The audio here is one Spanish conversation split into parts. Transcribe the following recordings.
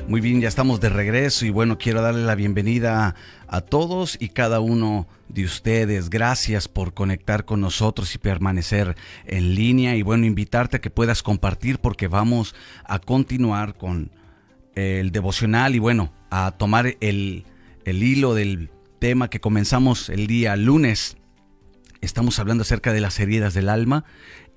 Muy bien, ya estamos de regreso y bueno, quiero darle la bienvenida a todos y cada uno de ustedes. Gracias por conectar con nosotros y permanecer en línea y bueno, invitarte a que puedas compartir porque vamos a continuar con el devocional y bueno, a tomar el hilo del tema que comenzamos el día lunes. Estamos hablando acerca de las heridas del alma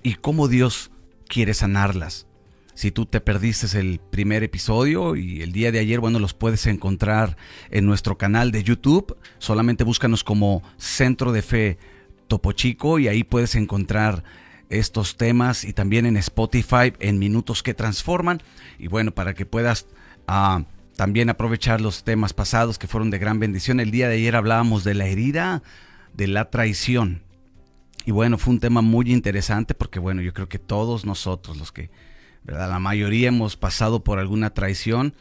y cómo Dios quiere sanarlas. Si tú te perdiste el primer episodio y el día de ayer, bueno, los puedes encontrar en nuestro canal de YouTube. Solamente búscanos como Centro de Fe Topo Chico y ahí puedes encontrar estos temas y también en Spotify en Minutos que Transforman. Y bueno, para que puedas también aprovechar los temas pasados que fueron de gran bendición. El día de ayer hablábamos de la herida de la traición. Y bueno, fue un tema muy interesante porque bueno, yo creo que todos nosotros los que, ¿verdad? La mayoría hemos pasado por alguna traición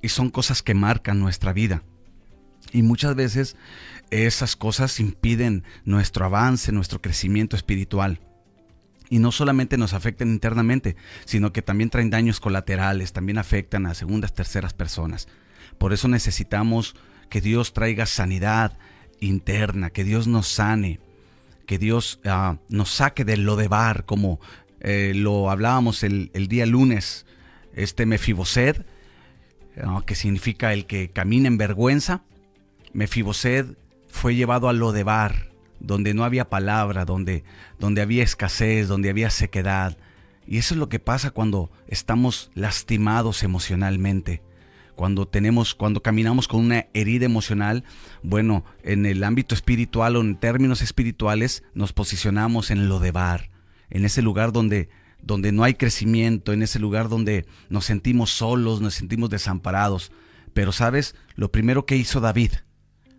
y son cosas que marcan nuestra vida. Y muchas veces esas cosas impiden nuestro avance, nuestro crecimiento espiritual. Y no solamente nos afectan internamente, sino que también traen daños colaterales, también afectan a segundas, terceras personas. Por eso necesitamos que Dios traiga sanidad interna, que Dios nos sane, que Dios nos saque del Lodebar, como lo hablábamos el día lunes, Mefiboset, que significa el que camina en vergüenza. Mefiboset fue llevado al Lodebar, donde no había palabra, donde había escasez, donde había sequedad. Y eso es lo que pasa cuando estamos lastimados emocionalmente. Cuando caminamos con una herida emocional, bueno, en el ámbito espiritual o en términos espirituales, nos posicionamos en Lodebar, en ese lugar donde no hay crecimiento, en ese lugar donde nos sentimos solos, nos sentimos desamparados. Pero ¿sabes? Lo primero que hizo David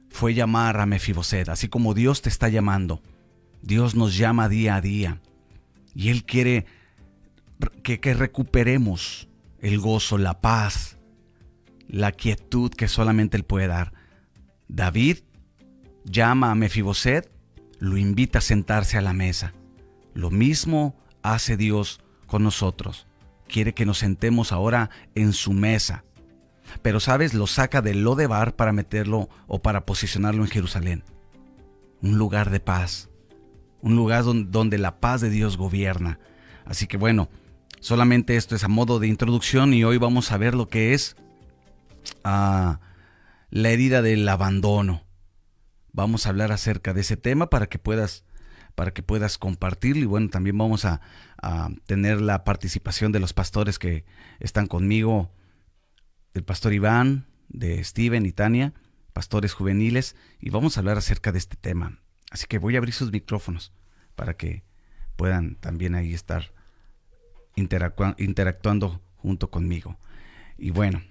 fue llamar a Mefiboset, así como Dios te está llamando. Dios nos llama día a día y Él quiere que recuperemos el gozo, la paz, la quietud que solamente Él puede dar. David llama a Mefiboset, lo invita a sentarse a la mesa. Lo mismo hace Dios con nosotros. Quiere que nos sentemos ahora en su mesa. Pero, ¿sabes? Lo saca del Lodebar para meterlo o para posicionarlo en Jerusalén. Un lugar de paz. Un lugar donde la paz de Dios gobierna. Así que bueno, solamente esto es a modo de introducción y hoy vamos a ver lo que es la herida del abandono. Vamos a hablar acerca de ese tema para que puedas compartirlo y bueno, también vamos a tener la participación de los pastores que están conmigo, del pastor Iván, de Steven y Tania, pastores juveniles, y vamos a hablar acerca de este tema. Así que voy a abrir sus micrófonos para que puedan también ahí estar interactuando junto conmigo. Y bueno,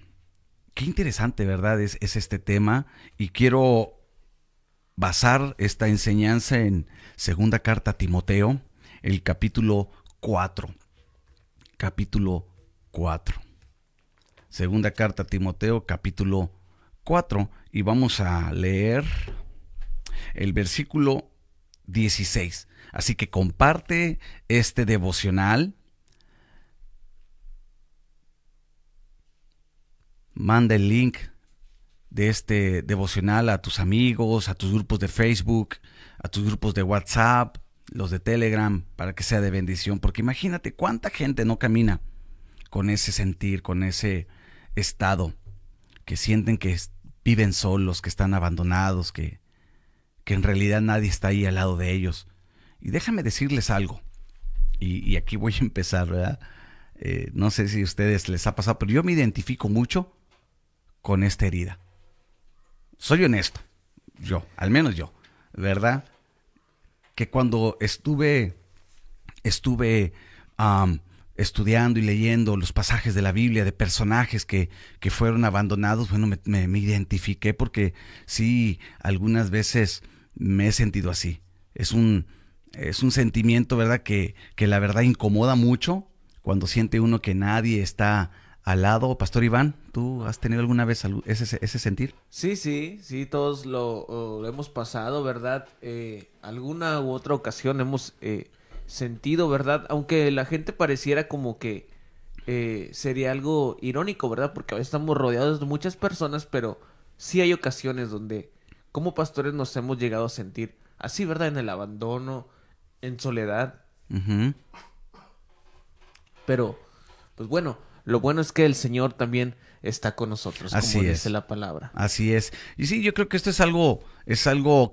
qué interesante, ¿verdad? Es este tema y quiero basar esta enseñanza en segunda carta a Timoteo, el capítulo 4. Capítulo 4. Segunda carta a Timoteo, capítulo 4. Y vamos a leer el versículo 16. Así que comparte este devocional. Manda el link de este devocional a tus amigos, a tus grupos de Facebook, a tus grupos de WhatsApp, los de Telegram, para que sea de bendición. Porque imagínate cuánta gente no camina con ese sentir, con ese estado, que sienten que viven solos, que están abandonados, que en realidad nadie está ahí al lado de ellos. Y déjame decirles algo, y aquí voy a empezar, ¿verdad? No sé si a ustedes les ha pasado, pero yo me identifico mucho con esta herida. Soy honesto, al menos yo, ¿verdad? Que cuando estuve estudiando y leyendo los pasajes de la Biblia de personajes que fueron abandonados, bueno, me identifiqué porque sí, algunas veces me he sentido así. Es un sentimiento, ¿verdad? Que la verdad incomoda mucho cuando siente uno que nadie está al lado. Pastor Iván, ¿tú has tenido alguna vez ese sentir? Sí, todos lo hemos pasado, ¿verdad? Alguna u otra ocasión hemos sentido, ¿verdad? Aunque la gente pareciera como que sería algo irónico, ¿verdad? Porque a veces estamos rodeados de muchas personas, pero sí hay ocasiones donde como pastores nos hemos llegado a sentir así, ¿verdad? En el abandono, en soledad. Ujú. Pero, pues bueno, lo bueno es que el Señor también está con nosotros, Así como es. dice la palabra. Así es. Y sí, yo creo que esto es algo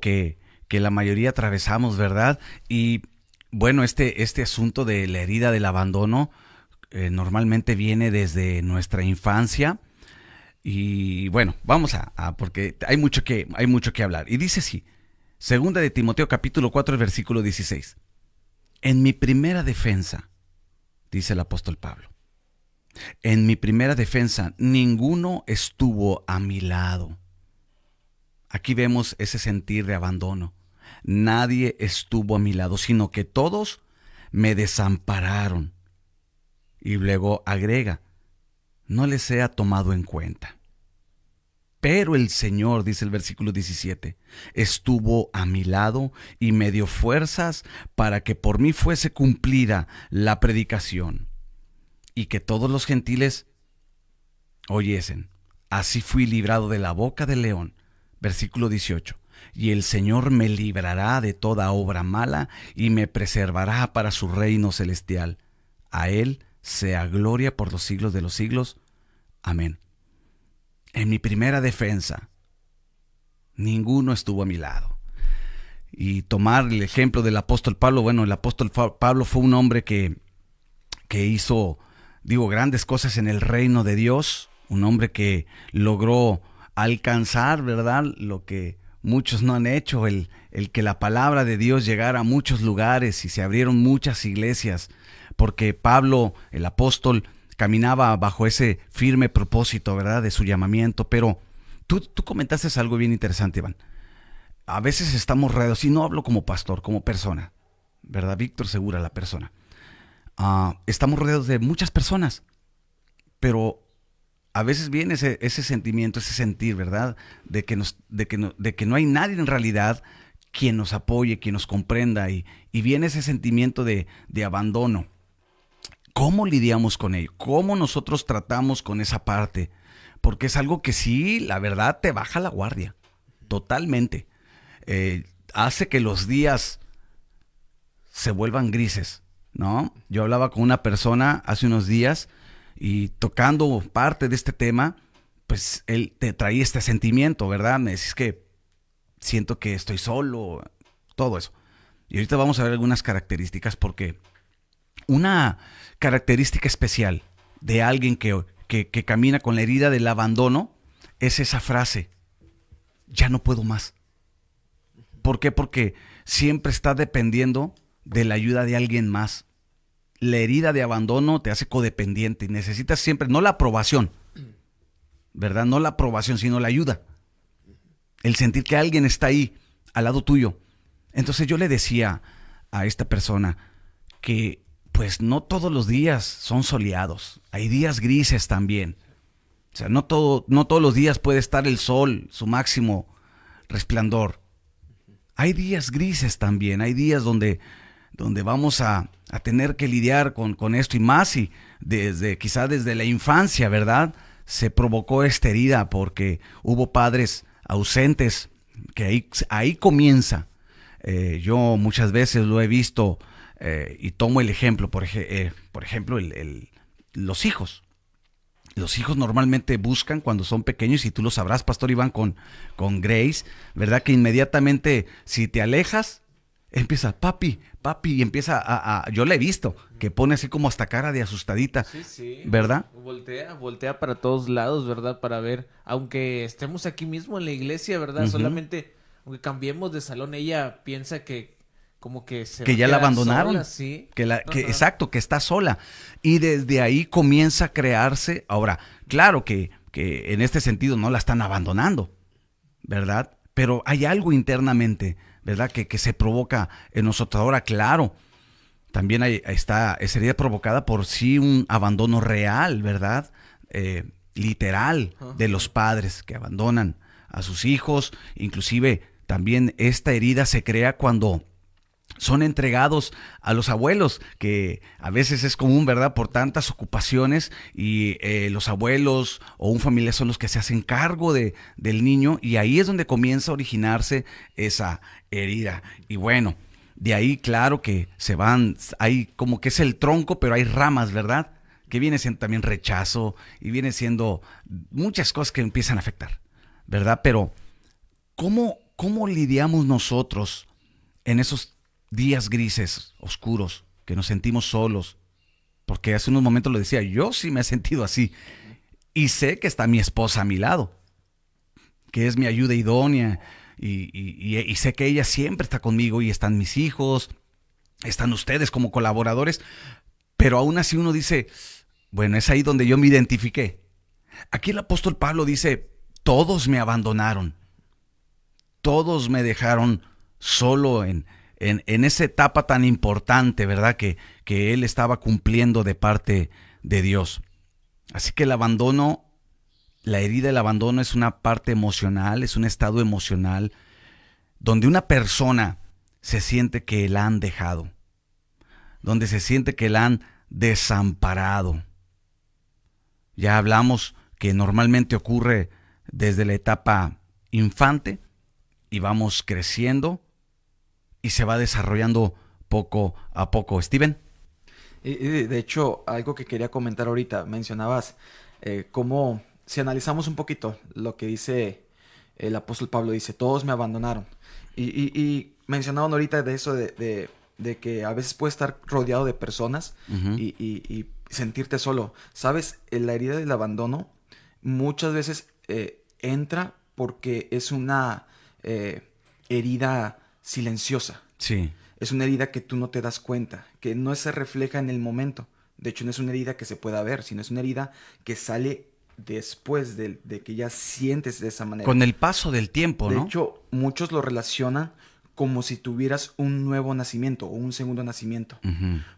que la mayoría atravesamos, ¿verdad? Y bueno, este asunto de la herida del abandono normalmente viene desde nuestra infancia. Y bueno, vamos porque hay mucho que hablar. Y dice así, segunda de Timoteo capítulo 4, versículo 16. En mi primera defensa, dice el apóstol Pablo, en mi primera defensa ninguno estuvo a mi lado. Aquí vemos ese sentir de abandono. Nadie estuvo a mi lado, sino que todos me desampararon. Y luego agrega, no les sea tomado en cuenta. Pero el Señor, dice el versículo 17, estuvo a mi lado y me dio fuerzas para que por mí fuese cumplida la predicación y que todos los gentiles oyesen. Así fui librado de la boca del león. Versículo 18. Y el Señor me librará de toda obra mala y me preservará para su reino celestial. A Él sea gloria por los siglos de los siglos. Amén. En mi primera defensa, ninguno estuvo a mi lado. Y tomar el ejemplo del apóstol Pablo, bueno, el apóstol Pablo fue un hombre que hizo, grandes cosas en el reino de Dios, un hombre que logró alcanzar, ¿verdad?, lo que muchos no han hecho, el que la palabra de Dios llegara a muchos lugares y se abrieron muchas iglesias, porque Pablo, el apóstol, caminaba bajo ese firme propósito, ¿verdad?, de su llamamiento. Pero tú comentaste algo bien interesante, Iván. A veces estamos rodeados, y no hablo como pastor, como persona, ¿verdad? Víctor Segura, la persona. Estamos rodeados de muchas personas, pero a veces viene ese sentimiento, ese sentir, ¿verdad?, de que no hay nadie en realidad quien nos apoye, quien nos comprenda, y viene ese sentimiento de abandono. ¿Cómo lidiamos con ello? ¿Cómo nosotros tratamos con esa parte? Porque es algo que sí, la verdad, te baja la guardia, totalmente. Hace que los días se vuelvan grises, ¿no? Yo hablaba con una persona hace unos días y tocando parte de este tema, pues él te traía este sentimiento, ¿verdad? Me decís que siento que estoy solo, todo eso. Y ahorita vamos a ver algunas características, porque una característica especial de alguien que camina con la herida del abandono es esa frase, ya no puedo más. ¿Por qué? Porque siempre está dependiendo de la ayuda de alguien más. La herida de abandono te hace codependiente y necesitas siempre, no la aprobación, ¿verdad? No la aprobación, sino la ayuda. El sentir que alguien está ahí, al lado tuyo. Entonces yo le decía a esta persona que pues no todos los días son soleados. Hay días grises también. O sea, no todos los días puede estar el sol, su máximo resplandor. Hay días grises también. Hay días donde vamos a tener que lidiar con esto, y más y quizá desde la infancia, ¿verdad?, se provocó esta herida porque hubo padres ausentes, que ahí comienza. Yo muchas veces lo he visto, y tomo el ejemplo, por ejemplo, los hijos. Los hijos normalmente buscan cuando son pequeños, y tú lo sabrás, Pastor Iván, con Grace, ¿verdad?, que inmediatamente si te alejas, empieza, papi, y empieza yo le he visto, que pone así como hasta cara de asustadita, Sí. ¿verdad? Voltea para todos lados, ¿verdad? Para ver, aunque estemos aquí mismo en la iglesia, ¿verdad? Uh-huh. Solamente, aunque cambiemos de salón, ella piensa que como que que ya la abandonaron, sola, ¿sí? Exacto, que está sola, y desde ahí comienza a crearse. Ahora, claro que en este sentido no la están abandonando, ¿verdad? Pero hay algo internamente, ¿verdad?, que se provoca en nosotros. Ahora, claro, también está esa herida provocada por sí un abandono real, ¿verdad?, literal, de los padres que abandonan a sus hijos. Inclusive también esta herida se crea cuando son entregados a los abuelos, que a veces es común, ¿verdad? Por tantas ocupaciones y los abuelos o un familiar son los que se hacen cargo del niño y ahí es donde comienza a originarse esa herida. Y bueno, de ahí claro que se van, hay como que es el tronco, pero hay ramas, ¿verdad? Que viene siendo también rechazo y viene siendo muchas cosas que empiezan a afectar, ¿verdad? Pero ¿cómo lidiamos nosotros en esos días grises, oscuros, que nos sentimos solos? Porque hace unos momentos lo decía, yo sí me he sentido así. Y sé que está mi esposa a mi lado, que es mi ayuda idónea. Y sé que ella siempre está conmigo y están mis hijos, están ustedes como colaboradores. Pero aún así uno dice, bueno, es ahí donde yo me identifiqué. Aquí el apóstol Pablo dice, todos me abandonaron. Todos me dejaron solo en esa etapa tan importante, ¿verdad? Que él estaba cumpliendo de parte de Dios. Así que el abandono, la herida del abandono es una parte emocional, es un estado emocional donde una persona se siente que la han dejado, donde se siente que la han desamparado. Ya hablamos que normalmente ocurre desde la etapa infante y vamos creciendo y se va desarrollando poco a poco. Steven. De hecho, algo que quería comentar ahorita, mencionabas cómo, si analizamos un poquito lo que dice el apóstol Pablo, dice, todos me abandonaron. Y mencionaban ahorita de eso de que a veces puedes estar rodeado de personas y sentirte solo. ¿Sabes? La herida del abandono muchas veces entra porque es una herida silenciosa. Sí. Es una herida que tú no te das cuenta, que no se refleja en el momento. De hecho, no es una herida que se pueda ver, sino es una herida que sale después de que ya sientes de esa manera. Con el paso del tiempo, ¿no? De hecho, muchos lo relacionan como si tuvieras un nuevo nacimiento o un segundo nacimiento.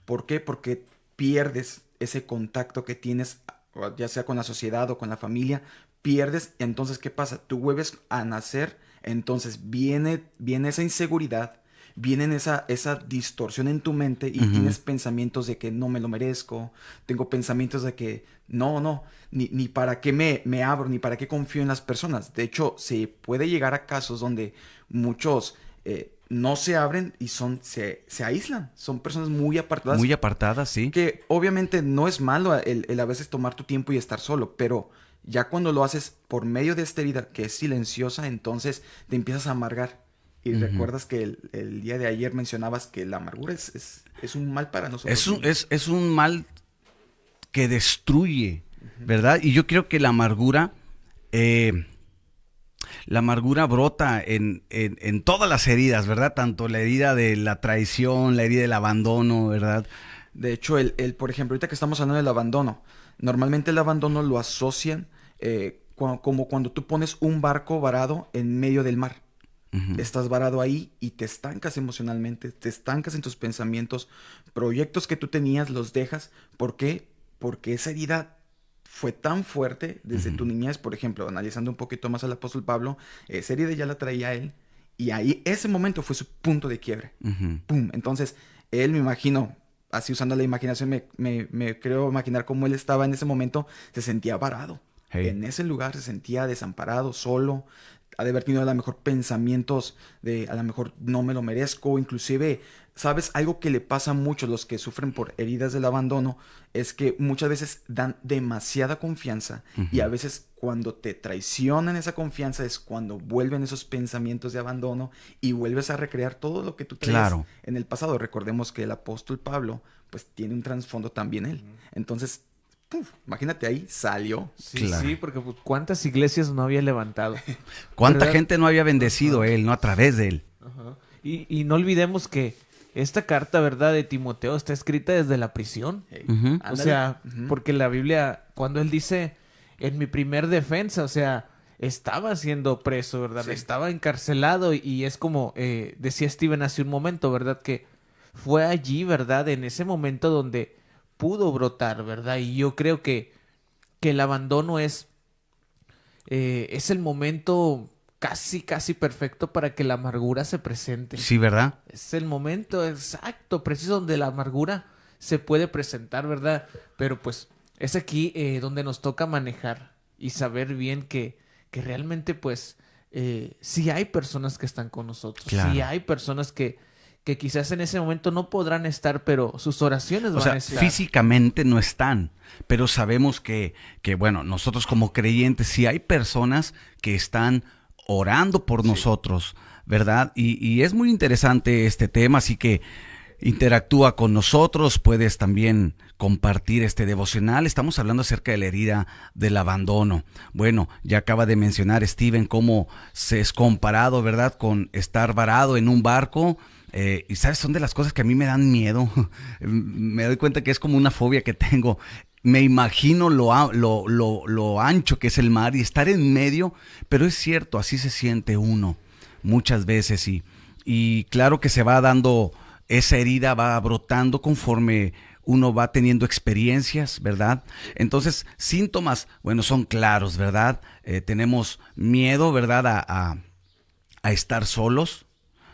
¿Por qué? Porque pierdes ese contacto que tienes, ya sea con la sociedad o con la familia, pierdes, entonces, ¿qué pasa? Tú vuelves a nacer, entonces viene esa inseguridad, viene esa distorsión en tu mente y tienes pensamientos de que no me lo merezco, tengo pensamientos de que ni para qué me abro, ni para qué confío en las personas. De hecho, se puede llegar a casos donde muchos no se abren y se aíslan. Son personas muy apartadas. Muy apartadas, sí. Que obviamente no es malo el a veces tomar tu tiempo y estar solo, pero ya cuando lo haces por medio de esta herida que es silenciosa, entonces te empiezas a amargar. Y recuerdas que el día de ayer mencionabas que la amargura es un mal para nosotros. Es un mal que destruye, ¿verdad? Y yo creo que la amargura brota en todas las heridas, ¿verdad? Tanto la herida de la traición, la herida del abandono, ¿verdad? De hecho, por ejemplo, ahorita que estamos hablando del abandono, normalmente el abandono lo asocian como cuando tú pones un barco varado en medio del mar. Estás varado ahí y te estancas emocionalmente, te estancas en tus pensamientos, proyectos que tú tenías los dejas. ¿Por qué? Porque esa herida fue tan fuerte desde tu niñez. Por ejemplo, analizando un poquito más al apóstol Pablo, esa herida ya la traía él y ahí ese momento fue su punto de quiebre. ¡Pum! Entonces, él, me imagino, así usando la imaginación, me creo imaginar cómo él estaba en ese momento, se sentía varado. Hey. En ese lugar se sentía desamparado, solo. Ha de haber tenido a lo mejor pensamientos de a lo mejor no me lo merezco, inclusive, ¿sabes? Algo que le pasa a muchos los que sufren por heridas del abandono es que muchas veces dan demasiada confianza y a veces cuando te traicionan esa confianza es cuando vuelven esos pensamientos de abandono y vuelves a recrear todo lo que tú traías en el pasado. Recordemos que el apóstol Pablo pues tiene un trasfondo también él. Entonces, imagínate ahí, salió. Sí, claro. Sí, porque pues, ¿cuántas iglesias no había levantado? ¿Cuánta gente no había bendecido él, no? A través de él. Y no olvidemos que esta carta, ¿verdad? De Timoteo está escrita desde la prisión. O sea, porque la Biblia, cuando él dice, en mi primer defensa, o sea, estaba siendo preso, ¿verdad? Sí. Estaba encarcelado y es como decía Steven hace un momento, ¿verdad? Que fue allí, ¿verdad? En ese momento donde pudo brotar, ¿verdad? Y yo creo que el abandono es el momento casi perfecto para que la amargura se presente. Sí, ¿verdad? Es el momento exacto, preciso, donde la amargura se puede presentar, ¿verdad? Pero pues es aquí donde nos toca manejar y saber bien que realmente pues sí hay personas que están con nosotros. Claro. Sí hay personas que quizás en ese momento no podrán estar, pero sus oraciones O van sea, a estar. físicamente no están, pero sabemos que, bueno, nosotros como creyentes, sí hay personas que están orando por nosotros, ¿verdad? Y es muy interesante este tema, así que interactúa con nosotros, puedes también compartir este devocional. Estamos hablando acerca de la herida del abandono. Bueno, ya acaba de mencionar Steven cómo se es comparado, ¿verdad?, con estar varado en un barco. Y sabes, son de las cosas que a mí me dan miedo. Me doy cuenta que es como una fobia que tengo. Me imagino lo ancho que es el mar y estar en medio, pero es cierto, así se siente uno muchas veces y claro que se va dando, esa herida va brotando conforme uno va teniendo experiencias, ¿verdad? Entonces, síntomas, bueno, son claros, ¿verdad? Tenemos miedo, ¿verdad?, a estar solos,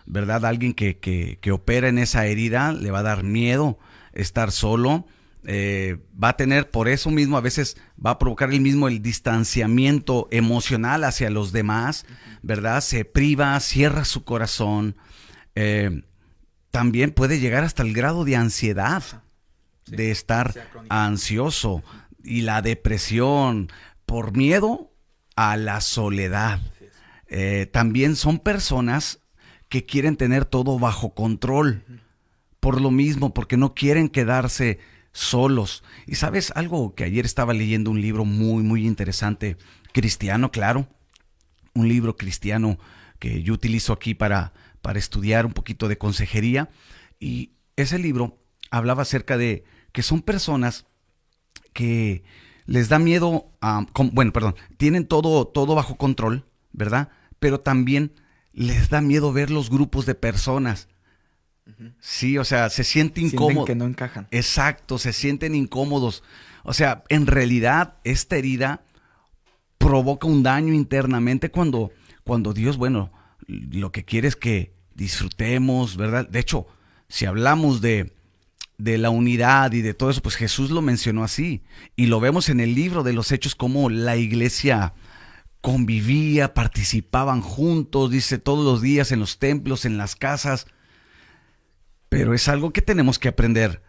¿verdad? Alguien que opera en esa herida le va a dar miedo estar solo. Va a tener, por eso mismo, a veces va a provocar el distanciamiento emocional hacia los demás, ¿verdad? Se priva, cierra su corazón. También puede llegar hasta el grado de ansiedad, de estar ansioso, y la depresión por miedo a la soledad. También son personas que quieren tener todo bajo control, por lo mismo, porque no quieren quedarse solos. Y sabes algo, que ayer estaba leyendo un libro muy interesante, cristiano, claro, un libro cristiano que yo utilizo aquí para estudiar un poquito de consejería, y ese libro hablaba acerca de que son personas que les da miedo tienen todo bajo control, ¿verdad? Pero también les da miedo ver los grupos de personas. Sí, o sea, se siente incómodo. Sienten que no encajan. Exacto, se sienten incómodos. O sea, en realidad, esta herida provoca un daño internamente cuando Dios, bueno, lo que quiere es que disfrutemos, ¿verdad? De hecho, si hablamos de la unidad y de todo eso, pues Jesús lo mencionó así. Y lo vemos en el libro de los Hechos, cómo la iglesia convivía, participaban juntos, dice, todos los días en los templos, en las casas. Pero es algo que tenemos que aprender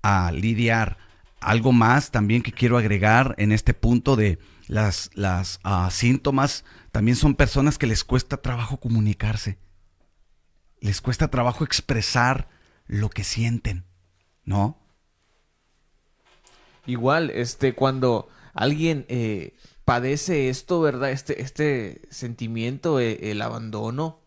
a lidiar. Algo más también que quiero agregar en este punto de las síntomas, también son personas que les cuesta trabajo comunicarse. Les cuesta trabajo expresar lo que sienten, ¿no? Igual, cuando alguien padece esto, ¿verdad? Este sentimiento, el abandono,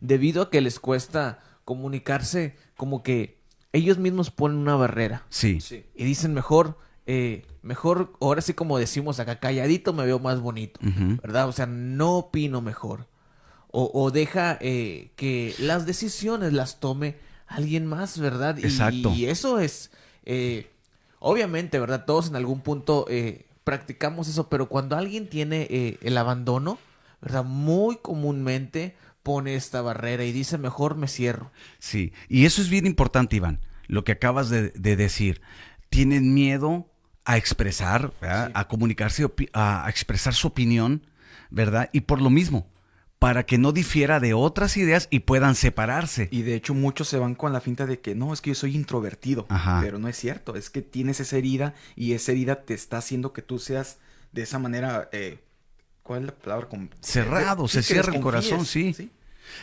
debido a que les cuesta comunicarse, como que ellos mismos ponen una barrera. Sí. Y dicen mejor, ahora sí, como decimos acá, calladito me veo más bonito, ¿verdad? O sea, no opino mejor. O deja que las decisiones las tome alguien más, ¿verdad? Exacto. Y eso es, obviamente, ¿verdad? Todos en algún punto practicamos eso, pero cuando alguien tiene el abandono, ¿verdad? Muy comúnmente pone esta barrera y dice, mejor me cierro. Sí, y eso es bien importante, Iván, lo que acabas de decir. Tienen miedo a expresar, ¿verdad? Sí. A comunicarse, a expresar su opinión, ¿verdad? Y por lo mismo, para que no difiera de otras ideas y puedan separarse. Y de hecho muchos se van con la finta de que no, es que yo soy introvertido. Ajá. Pero no es cierto, es que tienes esa herida y esa herida te está haciendo que tú seas de esa manera, ¿cuál es la palabra? Cerrado, se cierra el corazón, sí. Sí.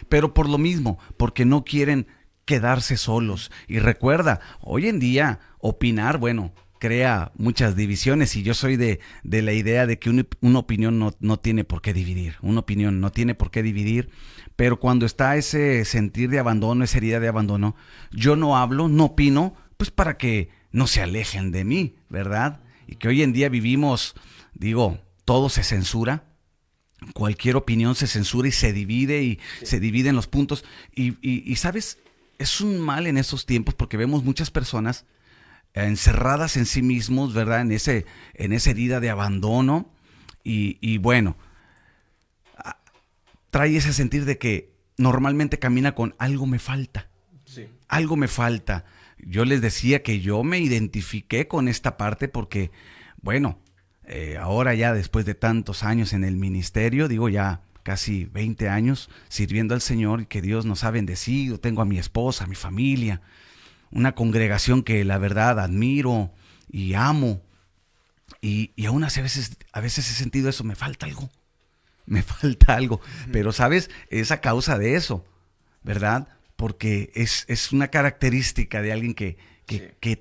Pero por lo mismo, porque no quieren quedarse solos. Y recuerda, hoy en día opinar, bueno, crea muchas divisiones, y yo soy de la idea de que una opinión no tiene por qué dividir. Una opinión no tiene por qué dividir, pero cuando está ese sentir de abandono, esa herida de abandono, yo no hablo, no opino, pues para que no se alejen de mí, ¿verdad? Y que hoy en día vivimos, todo se censura. Cualquier opinión se censura y se divide, y se dividen los puntos. Y ¿sabes? Es un mal en esos tiempos, porque vemos muchas personas encerradas en sí mismos, ¿verdad? En esa herida de abandono. Y bueno, trae ese sentir de que normalmente camina con algo me falta. Sí. Algo me falta. Yo les decía que yo me identifiqué con esta parte porque, bueno, ahora ya después de tantos años en el ministerio, digo ya casi 20 años sirviendo al Señor y que Dios nos ha bendecido, tengo a mi esposa, a mi familia, una congregación que la verdad admiro y amo y aún así a veces he sentido eso, me falta algo, pero sabes, es a causa de eso, ¿verdad? Porque es una característica de alguien que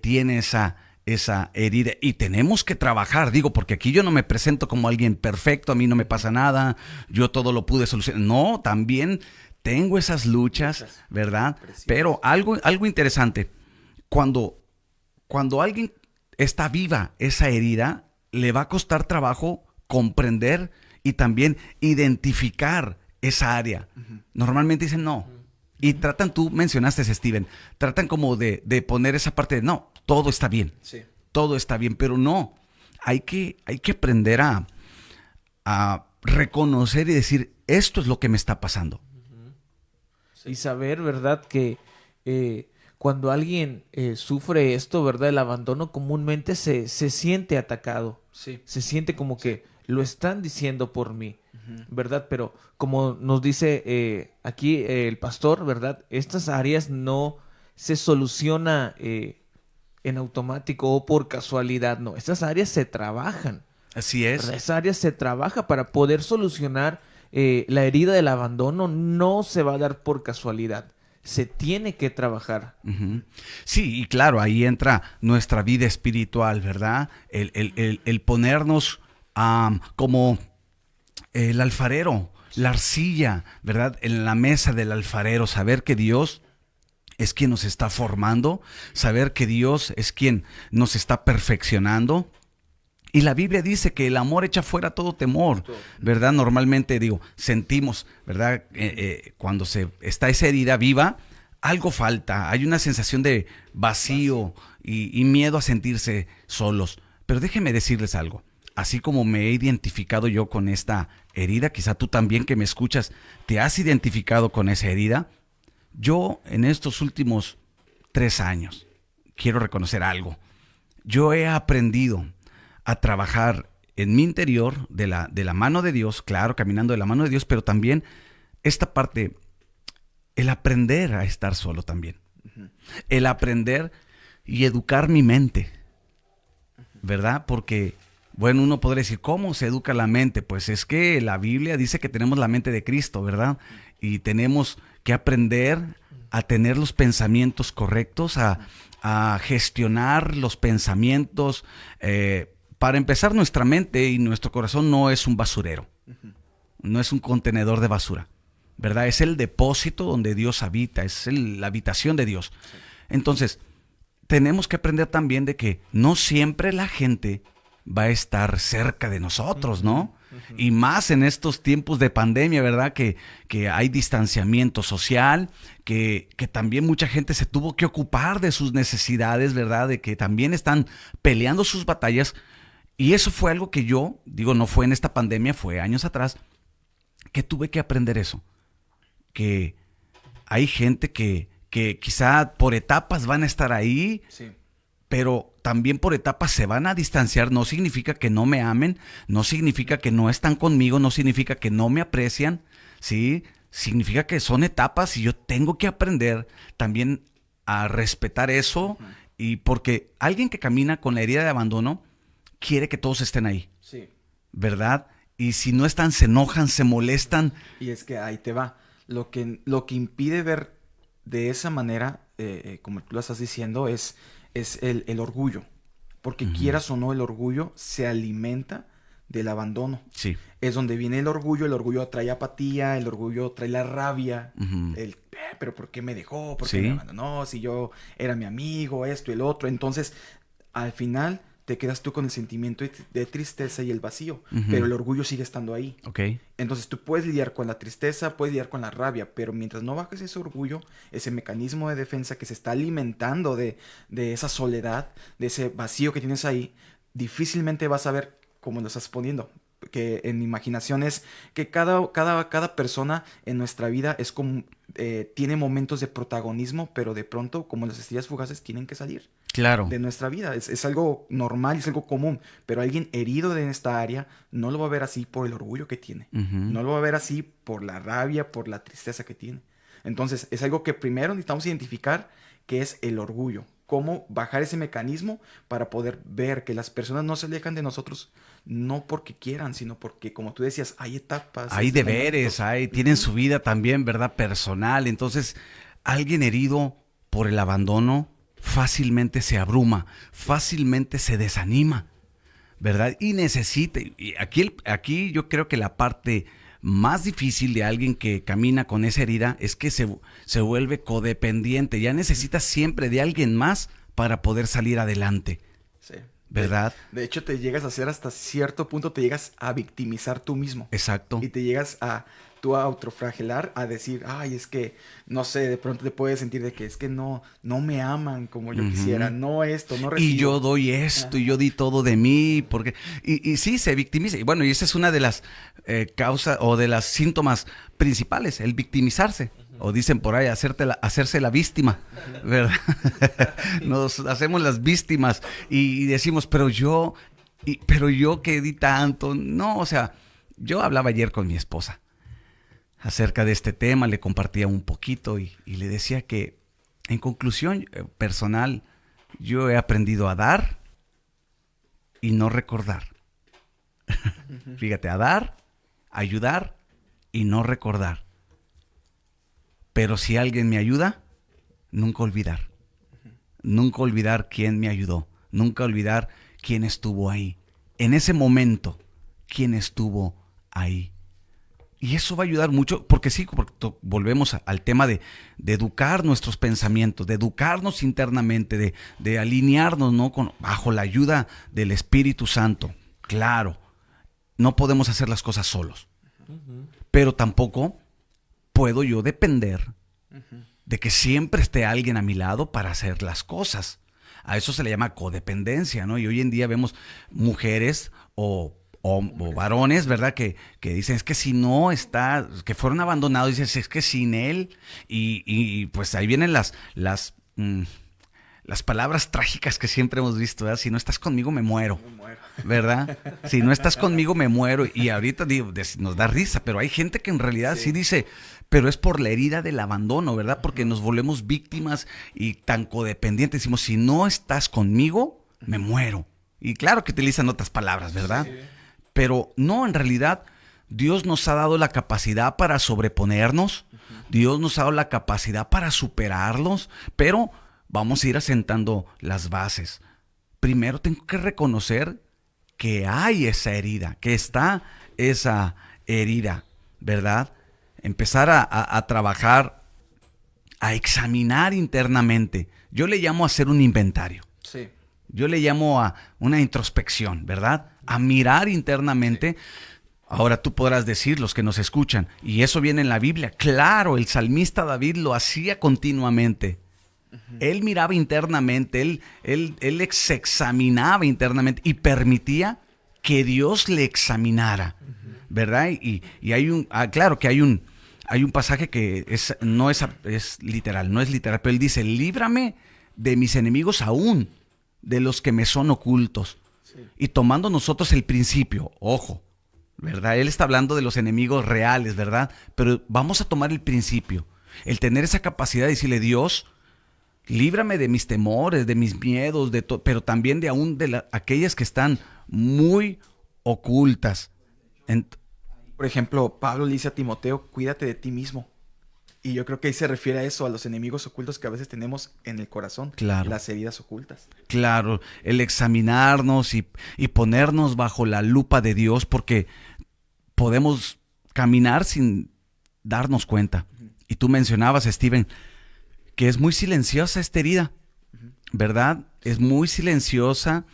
tiene esa herida y tenemos que trabajar, digo, porque aquí yo no me presento como alguien perfecto, a mí no me pasa nada, yo todo lo pude solucionar, no, también tengo esas luchas, ¿verdad? Preciosas. Pero algo interesante, cuando alguien está viva esa herida, le va a costar trabajo comprender y también identificar esa área. Normalmente dicen no. Y tratan, tú mencionaste, Steven, tratan como de poner esa parte de no, todo está bien. Sí. Todo está bien, pero no. Hay que aprender a reconocer y decir, esto es lo que me está pasando. Y saber, ¿verdad? Que cuando alguien sufre esto, ¿verdad? El abandono comúnmente se siente atacado. Sí. Se siente como que lo están diciendo por mí, ¿verdad? Pero como nos dice aquí el pastor, ¿verdad? Estas áreas no se soluciona en automático o por casualidad, no. Estas áreas se trabajan. Así es. ¿Verdad? Esa área se trabaja para poder solucionar la herida del abandono. No se va a dar por casualidad. Se tiene que trabajar. Ujú. Sí, y claro, ahí entra nuestra vida espiritual, ¿verdad? El ponernos como el alfarero, la arcilla, ¿verdad? En la mesa del alfarero, saber que Dios es quien nos está formando, saber que Dios es quien nos está perfeccionando. Y la Biblia dice que el amor echa fuera todo temor, ¿verdad? Normalmente, digo, sentimos, ¿verdad? Cuando está esa herida viva, algo falta, hay una sensación de vacío y miedo a sentirse solos. Pero déjenme decirles algo, así como me he identificado yo con esta herida, quizá tú también que me escuchas, te has identificado con esa herida. Yo en estos últimos 3 años, quiero reconocer algo, yo he aprendido a trabajar en mi interior de la mano de Dios, claro, caminando de la mano de Dios, pero también esta parte, el aprender a estar solo también. El aprender y educar mi mente, ¿verdad? Porque, bueno, uno podría decir, ¿cómo se educa la mente? Pues es que la Biblia dice que tenemos la mente de Cristo, ¿verdad? Y tenemos que aprender a tener los pensamientos correctos, a gestionar los pensamientos. Para empezar, nuestra mente y nuestro corazón no es un basurero, no es un contenedor de basura, ¿verdad? Es el depósito donde Dios habita, es la habitación de Dios. Entonces, tenemos que aprender también de que no siempre la gente va a estar cerca de nosotros, ¿no? Y más en estos tiempos de pandemia, ¿verdad? Que hay distanciamiento social, que también mucha gente se tuvo que ocupar de sus necesidades, ¿verdad? De que también están peleando sus batallas. Y eso fue algo que yo, digo, no fue en esta pandemia, fue años atrás, que tuve que aprender eso. Que hay gente que quizá por etapas van a estar ahí, Sí. pero también por etapas se van a distanciar. No significa que no me amen, no significa que no están conmigo, no significa que no me aprecian, ¿sí? Significa que son etapas y yo tengo que aprender también a respetar eso. Y porque alguien que camina con la herida de abandono quiere que todos estén ahí, Sí. ¿verdad? Y si no están, se enojan, se molestan. Y es que ahí te va. Lo que impide ver de esa manera, como tú lo estás diciendo, es el orgullo. Porque quieras o no, el orgullo se alimenta del abandono. Sí. Es donde viene el orgullo trae apatía, el orgullo trae la rabia, pero ¿por qué me dejó? ¿Por qué Sí. me abandonó? Si yo era mi amigo, esto y el otro. Entonces, al final te quedas tú con el sentimiento de tristeza y el vacío, pero el orgullo sigue estando ahí. Ok. Entonces tú puedes lidiar con la tristeza, puedes lidiar con la rabia, pero mientras no bajes ese orgullo, ese mecanismo de defensa que se está alimentando de esa soledad, de ese vacío que tienes ahí, difícilmente vas a ver cómo lo estás poniendo. que en mi imaginación es que cada persona en nuestra vida es como, tiene momentos de protagonismo, pero de pronto, como las estrellas fugaces, tienen que salir Claro. de nuestra vida. Es algo normal, es algo común, pero alguien herido en esta área no lo va a ver así por el orgullo que tiene, Ujú. no lo va a ver así por la rabia, por la tristeza que tiene. Entonces, es algo que primero necesitamos identificar, que es el orgullo. Cómo bajar ese mecanismo para poder ver que las personas no se alejan de nosotros, no porque quieran, sino porque, como tú decías, hay etapas, Hay deberes, momentos. tienen Ujú. su vida también, ¿verdad? Personal. Entonces, alguien herido por el abandono fácilmente se abruma, fácilmente se desanima, ¿verdad? Y necesita, y aquí yo creo que la parte más difícil de alguien que camina con esa herida es que se vuelve codependiente, ya necesita siempre de alguien más para poder salir adelante, Sí. ¿verdad? De hecho, te llegas a hacer hasta cierto punto, te llegas a victimizar tú mismo. Exacto. Y te llegas a tú a autoflagelar, a decir, ay, es que, no sé, de pronto te puedes sentir de que es que no me aman como yo quisiera, no esto, no recibo. Y yo doy esto, y yo di todo de mí, porque... Y sí, se victimiza. Y bueno, y esa es una de las causas o de las síntomas principales, el victimizarse. O dicen por ahí, hacerse la víctima, ¿verdad? Nos hacemos las víctimas y decimos, pero yo que di tanto. No, o sea, yo hablaba ayer con mi esposa acerca de este tema, le compartía un poquito y le decía que, en conclusión personal, yo he aprendido a dar y no recordar. Fíjate, a dar, a ayudar y no recordar. Pero si alguien me ayuda, nunca olvidar. Nunca olvidar quién me ayudó. Nunca olvidar quién estuvo ahí. En ese momento, quién estuvo ahí. Y eso va a ayudar mucho, porque sí, porque volvemos al tema de educar nuestros pensamientos, de educarnos internamente, de alinearnos, ¿no? Bajo la ayuda del Espíritu Santo. Claro, no podemos hacer las cosas solos, pero tampoco puedo yo depender de que siempre esté alguien a mi lado para hacer las cosas. A eso se le llama codependencia, ¿no? Y hoy en día vemos mujeres o varones, ¿verdad? Que dicen, es que si no está, que fueron abandonados, dicen, es que sin él, y pues ahí vienen las palabras trágicas que siempre hemos visto, ¿verdad? Si no estás conmigo, me muero, ¿verdad? Si no estás conmigo, me muero. Y ahorita digo, nos da risa, pero hay gente que en realidad sí dice, pero es por la herida del abandono, ¿verdad? Porque nos volvemos víctimas y tan codependientes. Decimos, si no estás conmigo, me muero. Y claro que utilizan otras palabras, ¿verdad? Sí. Pero no, en realidad, Dios nos ha dado la capacidad para sobreponernos. Dios nos ha dado la capacidad para superarlos, pero vamos a ir asentando las bases. Primero tengo que reconocer que hay esa herida, que está esa herida, ¿verdad? Empezar a trabajar, a examinar internamente. Yo le llamo a hacer un inventario. Sí. Yo le llamo a una introspección, ¿verdad? A mirar internamente. Ahora tú podrás decir, los que nos escuchan, y eso viene en la Biblia. Claro, el salmista David lo hacía continuamente. Él miraba internamente, él se examinaba internamente y permitía que Dios le examinara, ¿verdad? Y hay claro que hay un pasaje que no es literal, pero él dice, líbrame de mis enemigos aún, de los que me son ocultos. Sí. Y tomando nosotros el principio, ojo, ¿verdad? Él está hablando de los enemigos reales, ¿verdad? Pero vamos a tomar el principio, el tener esa capacidad de decirle, Dios, líbrame de mis temores, de mis miedos, pero también de aún de aquellas que están muy ocultas. Por ejemplo, Pablo le dice a Timoteo, cuídate de ti mismo. Y yo creo que ahí se refiere a eso, a los enemigos ocultos que a veces tenemos en el corazón, claro, las heridas ocultas. Claro, el examinarnos y ponernos bajo la lupa de Dios, porque podemos caminar sin darnos cuenta. Y tú mencionabas, Steven, que es muy silenciosa esta herida, ¿verdad? Es muy silenciosa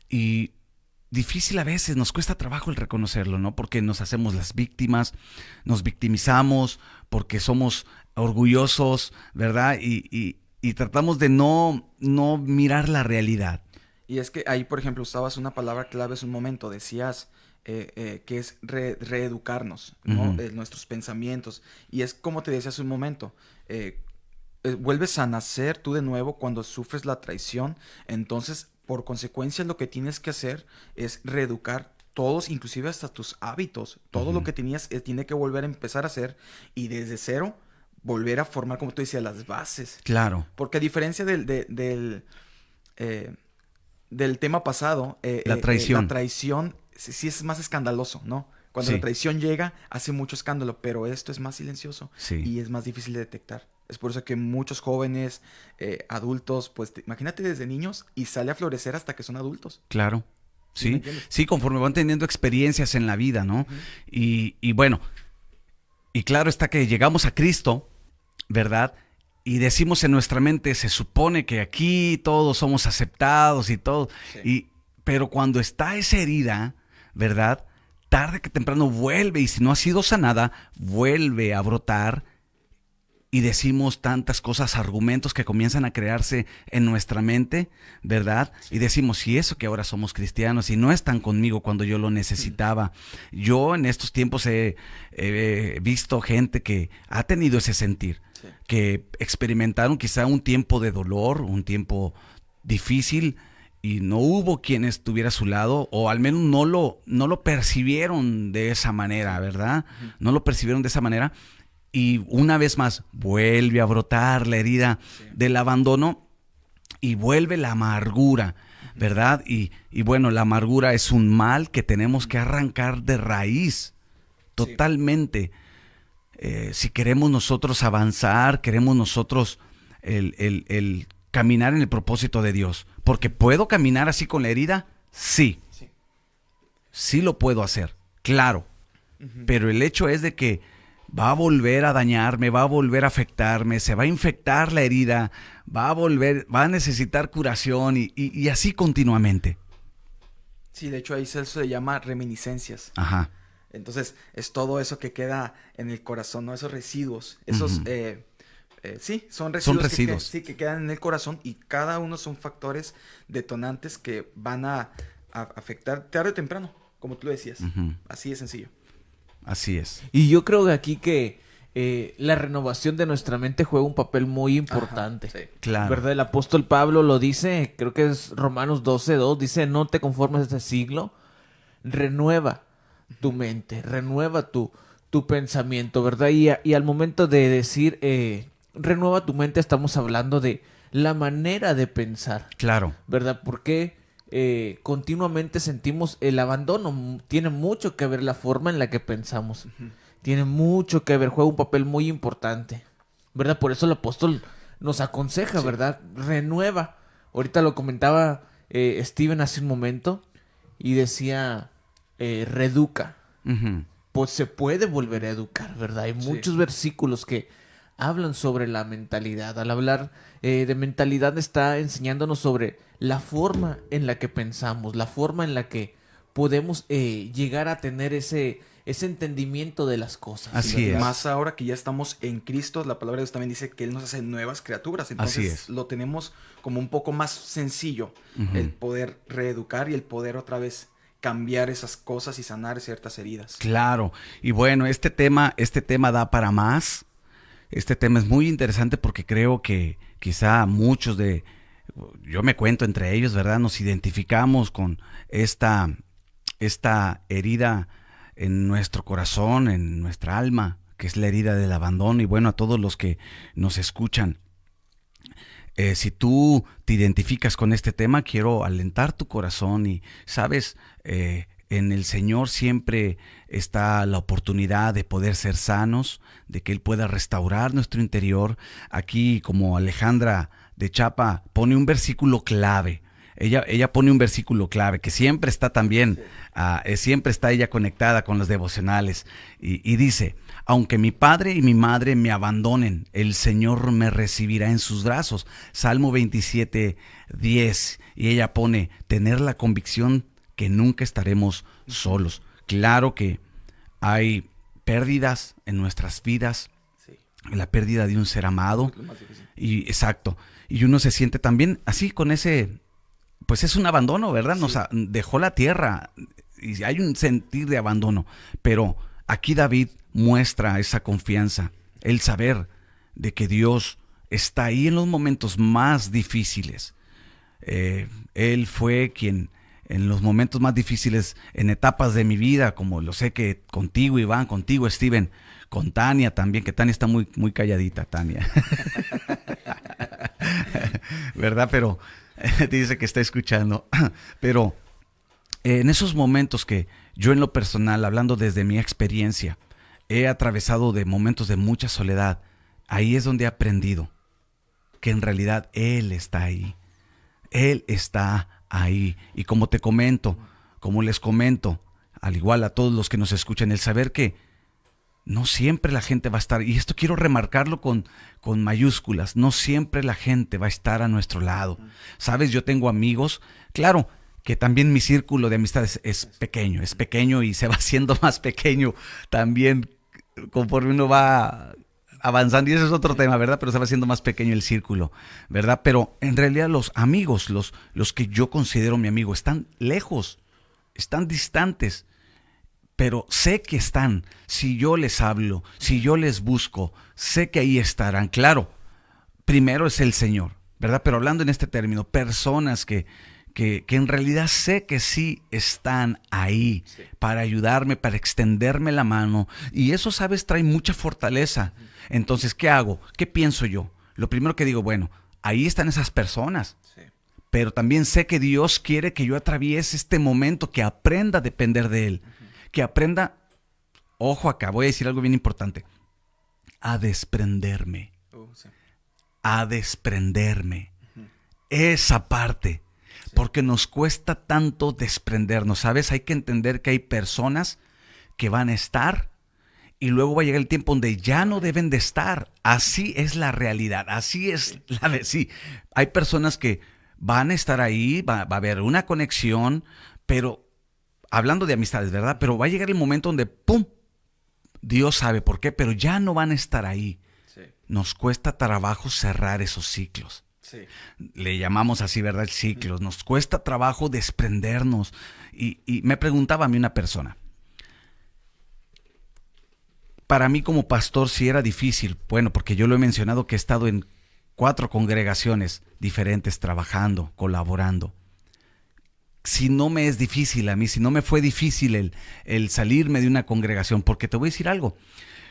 y difícil a veces, nos cuesta trabajo el reconocerlo, ¿no? Porque nos hacemos las víctimas, nos victimizamos, porque somos orgullosos, ¿verdad? Y tratamos de no mirar la realidad. Y es que ahí, por ejemplo, usabas una palabra clave hace un momento, decías que es reeducarnos, ¿no? Nuestros pensamientos. Y es como te decía hace un momento, vuelves a nacer tú de nuevo cuando sufres la traición. Entonces, por consecuencia, lo que tienes que hacer es reeducar todos, inclusive hasta tus hábitos. Todo lo que tenías tiene que volver a empezar a hacer y desde cero volver a formar, como tú decías, las bases. Claro. Porque a diferencia del tema pasado, La traición. la traición sí es más escandaloso, ¿no? Cuando Sí. la traición llega, hace mucho escándalo, pero esto es más silencioso Sí. y es más difícil de detectar. Es por eso que muchos jóvenes, adultos, pues imagínate desde niños y sale a florecer hasta que son adultos. Claro. ¿Sí me Sí, entiendes? sí, conforme van teniendo experiencias en la vida, ¿no? Y bueno, y claro está que llegamos a Cristo, ¿verdad? Y decimos en nuestra mente, se supone que aquí todos somos aceptados y todo. Sí. Pero cuando está esa herida, ¿verdad? Tarde que temprano vuelve y si no ha sido sanada, vuelve a brotar y decimos tantas cosas, argumentos que comienzan a crearse en nuestra mente, ¿verdad? Y decimos, y eso que ahora somos cristianos y no están conmigo cuando yo lo necesitaba. Yo en estos tiempos he visto gente que ha tenido ese sentir, Sí. que experimentaron quizá un tiempo de dolor, un tiempo difícil y no hubo quien estuviera a su lado o al menos no lo percibieron de esa manera, ¿verdad? No lo percibieron de esa manera. Y una vez más vuelve a brotar la herida del abandono y vuelve la amargura, ¿verdad? Y bueno, la amargura es un mal que tenemos que arrancar de raíz, totalmente. Si queremos nosotros avanzar, queremos nosotros el caminar en el propósito de Dios. Porque ¿puedo caminar así con la herida? Sí. Sí lo puedo hacer, claro. Pero el hecho es de que va a volver a dañarme, va a volver a afectarme, se va a infectar la herida, va a necesitar curación y así continuamente. Sí, de hecho ahí se llama reminiscencias. Ajá. Entonces, es todo eso que queda en el corazón, ¿no? Esos residuos. Esos, sí, son residuos. Son residuos. Que quedan en el corazón y cada uno son factores detonantes que van a afectar tarde o temprano, como tú lo decías. Así de sencillo. Así es. Y yo creo que aquí que la renovación de nuestra mente juega un papel muy importante. Ajá, sí. Claro. ¿Verdad? El apóstol Pablo lo dice, creo que es Romanos 12:2, dice, no te conformes a este siglo, renueva tu mente, renueva tu pensamiento, ¿verdad? Y al momento de decir, renueva tu mente, estamos hablando de la manera de pensar, Claro. ¿verdad? Porque continuamente sentimos el abandono. Tiene mucho que ver la forma en la que pensamos. Tiene mucho que ver, juega un papel muy importante, ¿verdad? Por eso el apóstol nos aconseja, ¿verdad? Renueva. Ahorita lo comentaba Steven hace un momento y decía, reeduca. Pues se puede volver a educar, ¿verdad? Hay muchos versículos que hablan sobre la mentalidad. Al hablar de mentalidad está enseñándonos sobre la forma en la que pensamos, la forma en la que podemos llegar a tener ese entendimiento de las cosas. Así ¿verdad? es. Más ahora que ya estamos en Cristo, la palabra de Dios también dice que Él nos hace nuevas criaturas. Entonces Así es. lo tenemos como un poco más sencillo, el poder reeducar y el poder otra vez cambiar esas cosas y sanar ciertas heridas. Claro. Y bueno, este tema da para más. Este tema es muy interesante porque creo que quizá muchos yo me cuento entre ellos, ¿verdad? Nos identificamos con esta herida en nuestro corazón, en nuestra alma, que es la herida del abandono. Y bueno, a todos los que nos escuchan, si tú te identificas con este tema, quiero alentar tu corazón y, ¿sabes? En el Señor siempre está la oportunidad de poder ser sanos, de que Él pueda restaurar nuestro interior. Aquí, como Alejandra de Chapa pone un versículo clave. Ella pone un versículo clave que siempre está también, siempre está ella conectada con los devocionales. Y dice, aunque mi padre y mi madre me abandonen, el Señor me recibirá en sus brazos. Salmo 27:10. Y ella pone, tener la convicción que nunca estaremos solos. Claro que hay pérdidas en nuestras vidas, Sí. la pérdida de un ser amado, Es lo más difícil. y exacto, y uno se siente también así con ese, pues es un abandono, ¿verdad? Nos dejó la tierra, y hay un sentir de abandono. Pero aquí David muestra esa confianza, el saber de que Dios está ahí en los momentos más difíciles. Él fue quien en los momentos más difíciles, en etapas de mi vida, como lo sé que contigo, Iván, contigo, Steven, con Tania también, que Tania está muy, muy calladita, Tania. ¿Verdad? Pero dice que está escuchando. Pero en esos momentos que yo en lo personal, hablando desde mi experiencia, he atravesado de momentos de mucha soledad, ahí es donde he aprendido que en realidad Él está ahí. Él está ahí. Y como te comento, como les comento, al igual a todos los que nos escuchan, el saber que no siempre la gente va a estar, y esto quiero remarcarlo con mayúsculas, no siempre la gente va a estar a nuestro lado. Sabes, yo tengo amigos, claro, que también mi círculo de amistades es pequeño y se va haciendo más pequeño también conforme uno va avanzando, y ese es otro tema, ¿verdad? Pero se va haciendo más pequeño el círculo, ¿verdad? Pero en realidad los amigos, los que yo considero mi amigo, están lejos, están distantes, pero sé que están. Si yo les hablo, si yo les busco, sé que ahí estarán. Claro, primero es el Señor, ¿verdad? Pero hablando en este término, personas que en realidad sé que sí están ahí, sí, para ayudarme, para extenderme la mano. Y eso, ¿sabes? Trae mucha fortaleza. Entonces, ¿qué hago? ¿Qué pienso yo? Lo primero que digo, bueno, ahí están esas personas. Sí. Pero también sé que Dios quiere que yo atraviese este momento, que aprenda a depender de Él. Que aprenda, ojo acá, voy a decir algo bien importante, a desprenderme. Sí. A desprenderme. Esa parte. Porque nos cuesta tanto desprendernos, ¿sabes? Hay que entender que hay personas que van a estar y luego va a llegar el tiempo donde ya no deben de estar. Así es la realidad, así es sí. Hay personas que van a estar ahí, va a haber una conexión, pero hablando de amistades, ¿verdad? Pero va a llegar el momento donde ¡pum! Dios sabe por qué, pero ya no van a estar ahí. Sí. Nos cuesta trabajo cerrar esos ciclos. Sí. Le llamamos así, ¿verdad? Ciclos. Nos cuesta trabajo desprendernos. Y me preguntaba a mí una persona. Para mí como pastor sí era difícil. Bueno, porque yo lo he mencionado que he estado en 4 congregaciones diferentes, trabajando, colaborando. Si no me es difícil a mí, si no me fue difícil el salirme de una congregación, porque te voy a decir algo.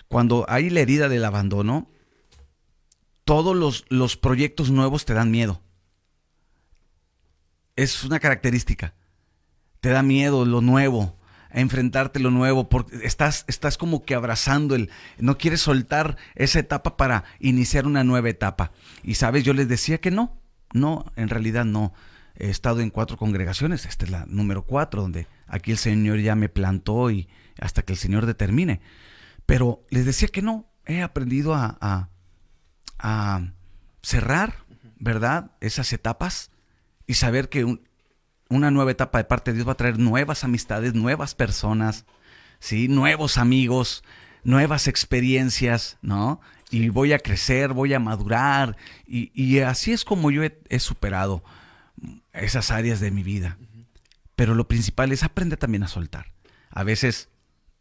Cuando hay la herida del abandono, todos los proyectos nuevos te dan miedo. Es una característica. Te da miedo lo nuevo, a enfrentarte lo nuevo, porque estás como que abrazando no quieres soltar esa etapa para iniciar una nueva etapa. Y sabes, yo les decía que no, en realidad no. He estado en 4 congregaciones, esta es la número 4, donde aquí el Señor ya me plantó y hasta que el Señor determine. Pero les decía que no, he aprendido a cerrar, ¿verdad? Esas etapas y saber que una nueva etapa de parte de Dios va a traer nuevas amistades, nuevas personas, ¿sí? Nuevos amigos, nuevas experiencias, ¿no? Y voy a crecer, voy a madurar y así es como yo he superado esas áreas de mi vida. Pero lo principal es aprender también a soltar. A veces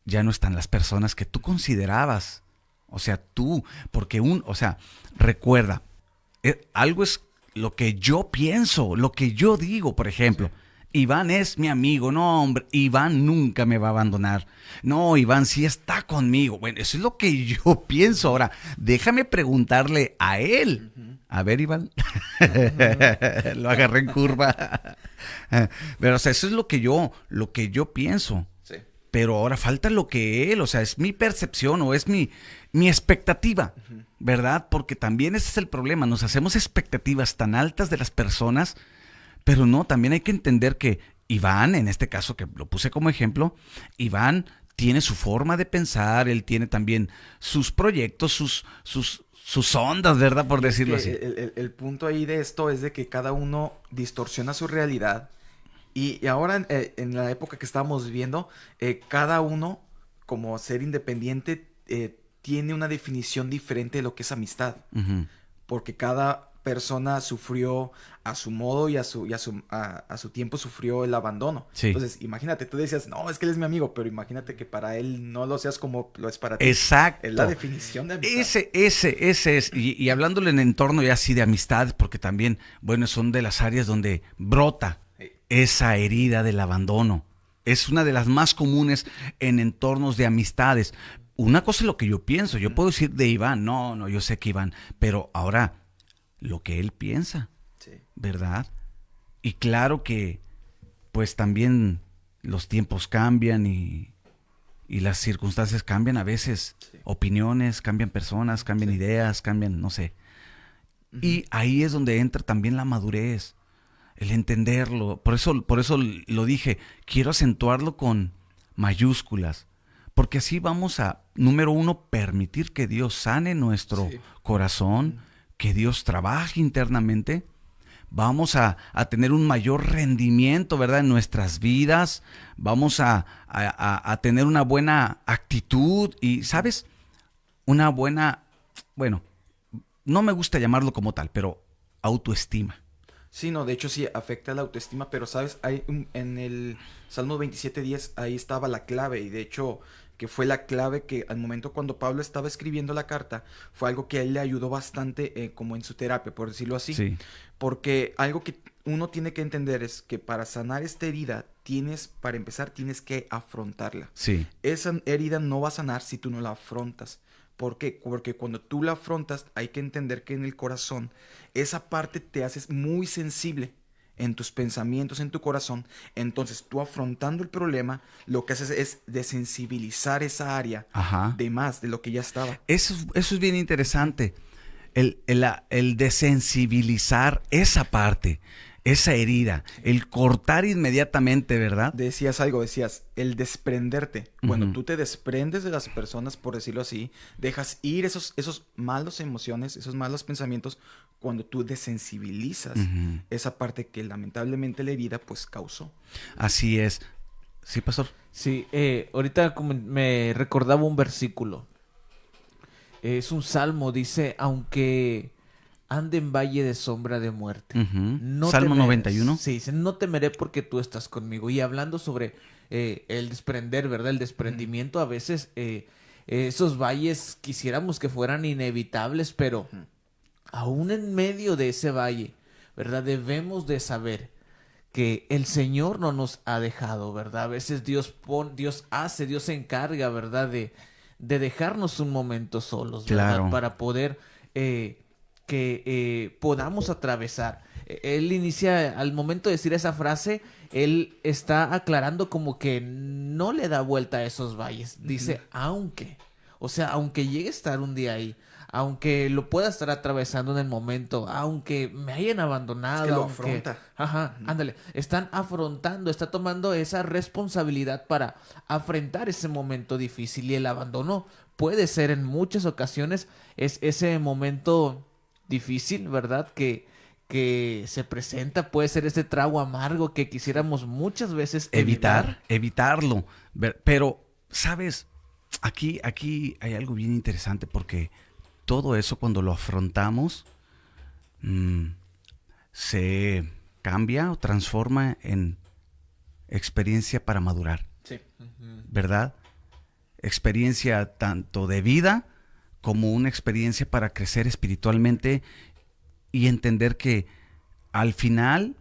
ya no están las personas que tú considerabas. O sea, porque recuerda, algo es lo que yo pienso, lo que yo digo, por ejemplo. Sí. Iván es mi amigo, no, hombre, Iván nunca me va a abandonar. No, Iván sí está conmigo. Bueno, eso es lo que yo pienso. Ahora, déjame preguntarle a él. A ver, Iván, lo agarré en curva. Pero, o sea, eso es lo que yo pienso. Sí. Pero ahora falta lo que él, o sea, es mi percepción o es mi expectativa, ¿verdad? Porque también ese es el problema, nos hacemos expectativas tan altas de las personas, pero no, también hay que entender que Iván, en este caso que lo puse como ejemplo, Iván tiene su forma de pensar, él tiene también sus proyectos, sus ondas, ¿verdad? Por decirlo así. El punto ahí de esto es de que cada uno distorsiona su realidad y ahora en la época que estamos viviendo, cada uno como ser independiente tiene una definición diferente de lo que es amistad. Porque cada persona sufrió a su modo y a su tiempo sufrió el abandono. Sí. Entonces, imagínate, tú decías, no, es que él es mi amigo, pero imagínate que para él no lo seas como lo es para ti. Exacto. Es la definición de amistad. Ese es. Y hablándole en entorno ya así de amistad, porque también, bueno, son de las áreas donde brota esa herida del abandono. Es una de las más comunes en entornos de amistades. Una cosa es lo que yo pienso. Yo puedo decir de Iván, no, yo sé que Iván, pero ahora lo que él piensa, Sí. ¿verdad? Y claro que pues también los tiempos cambian y las circunstancias cambian a veces, Sí. opiniones, cambian personas, cambian Sí. ideas, cambian, no sé. Y ahí es donde entra también la madurez, el entenderlo. Por eso lo dije, quiero acentuarlo con mayúsculas, porque así vamos a, número uno, permitir que Dios sane nuestro Sí. corazón, que Dios trabaje internamente. Vamos a tener un mayor rendimiento, ¿verdad? En nuestras vidas. Vamos a tener una buena actitud y, ¿sabes? Una buena, bueno, no me gusta llamarlo como tal, pero autoestima. Sí, no, de hecho sí afecta la autoestima, pero sabes, en el Salmo 27:10 ahí estaba la clave, y de hecho que fue la clave que al momento cuando Pablo estaba escribiendo la carta, fue algo que a él le ayudó bastante como en su terapia, por decirlo así. Sí. Porque algo que uno tiene que entender es que para sanar esta herida, para empezar, tienes que afrontarla. Sí. Esa herida no va a sanar si tú no la afrontas. ¿Por qué? Porque cuando tú la afrontas, hay que entender que en el corazón, esa parte te haces muy sensible en tus pensamientos, en tu corazón. Entonces, tú afrontando el problema, lo que haces es desensibilizar esa área Ajá. de más de lo que ya estaba. Eso es bien interesante. El desensibilizar esa parte, esa herida, el cortar inmediatamente, ¿verdad? Decías el desprenderte. Bueno, Ujú. tú te desprendes de las personas, por decirlo así, dejas ir esos malos emociones, esos malos pensamientos, cuando tú desensibilizas Ujú. esa parte que lamentablemente la herida pues causó. Así es. Sí, pastor. Sí, ahorita como me recordaba un versículo. Es un salmo, dice, aunque ande en valle de sombra de muerte. Ujú. No Salmo temeré. 91. Sí, dice, no temeré porque tú estás conmigo. Y hablando sobre el desprender, ¿verdad? El desprendimiento, a veces esos valles quisiéramos que fueran inevitables, pero aún en medio de ese valle, ¿verdad? Debemos de saber que el Señor no nos ha dejado, ¿verdad? A veces Dios se encarga, ¿verdad? De dejarnos un momento solos, ¿verdad? Claro. Para poder que podamos atravesar. Él inicia, al momento de decir esa frase, él está aclarando como que no le da vuelta a esos valles. Dice, aunque. O sea, aunque llegue a estar un día ahí, aunque lo pueda estar atravesando en el momento, aunque me hayan abandonado, Es que lo aunque... afronta. Ajá, ándale. Están afrontando, está tomando esa responsabilidad para afrontar ese momento difícil, y el abandono puede ser en muchas ocasiones es ese momento difícil, ¿verdad? Que se presenta, puede ser ese trago amargo que quisiéramos muchas veces evitar. Evitarlo. Pero, ¿sabes? Aquí hay algo bien interesante, porque todo eso cuando lo afrontamos se cambia o transforma en experiencia para madurar, Sí. ¿verdad? Experiencia tanto de vida como una experiencia para crecer espiritualmente y entender que al final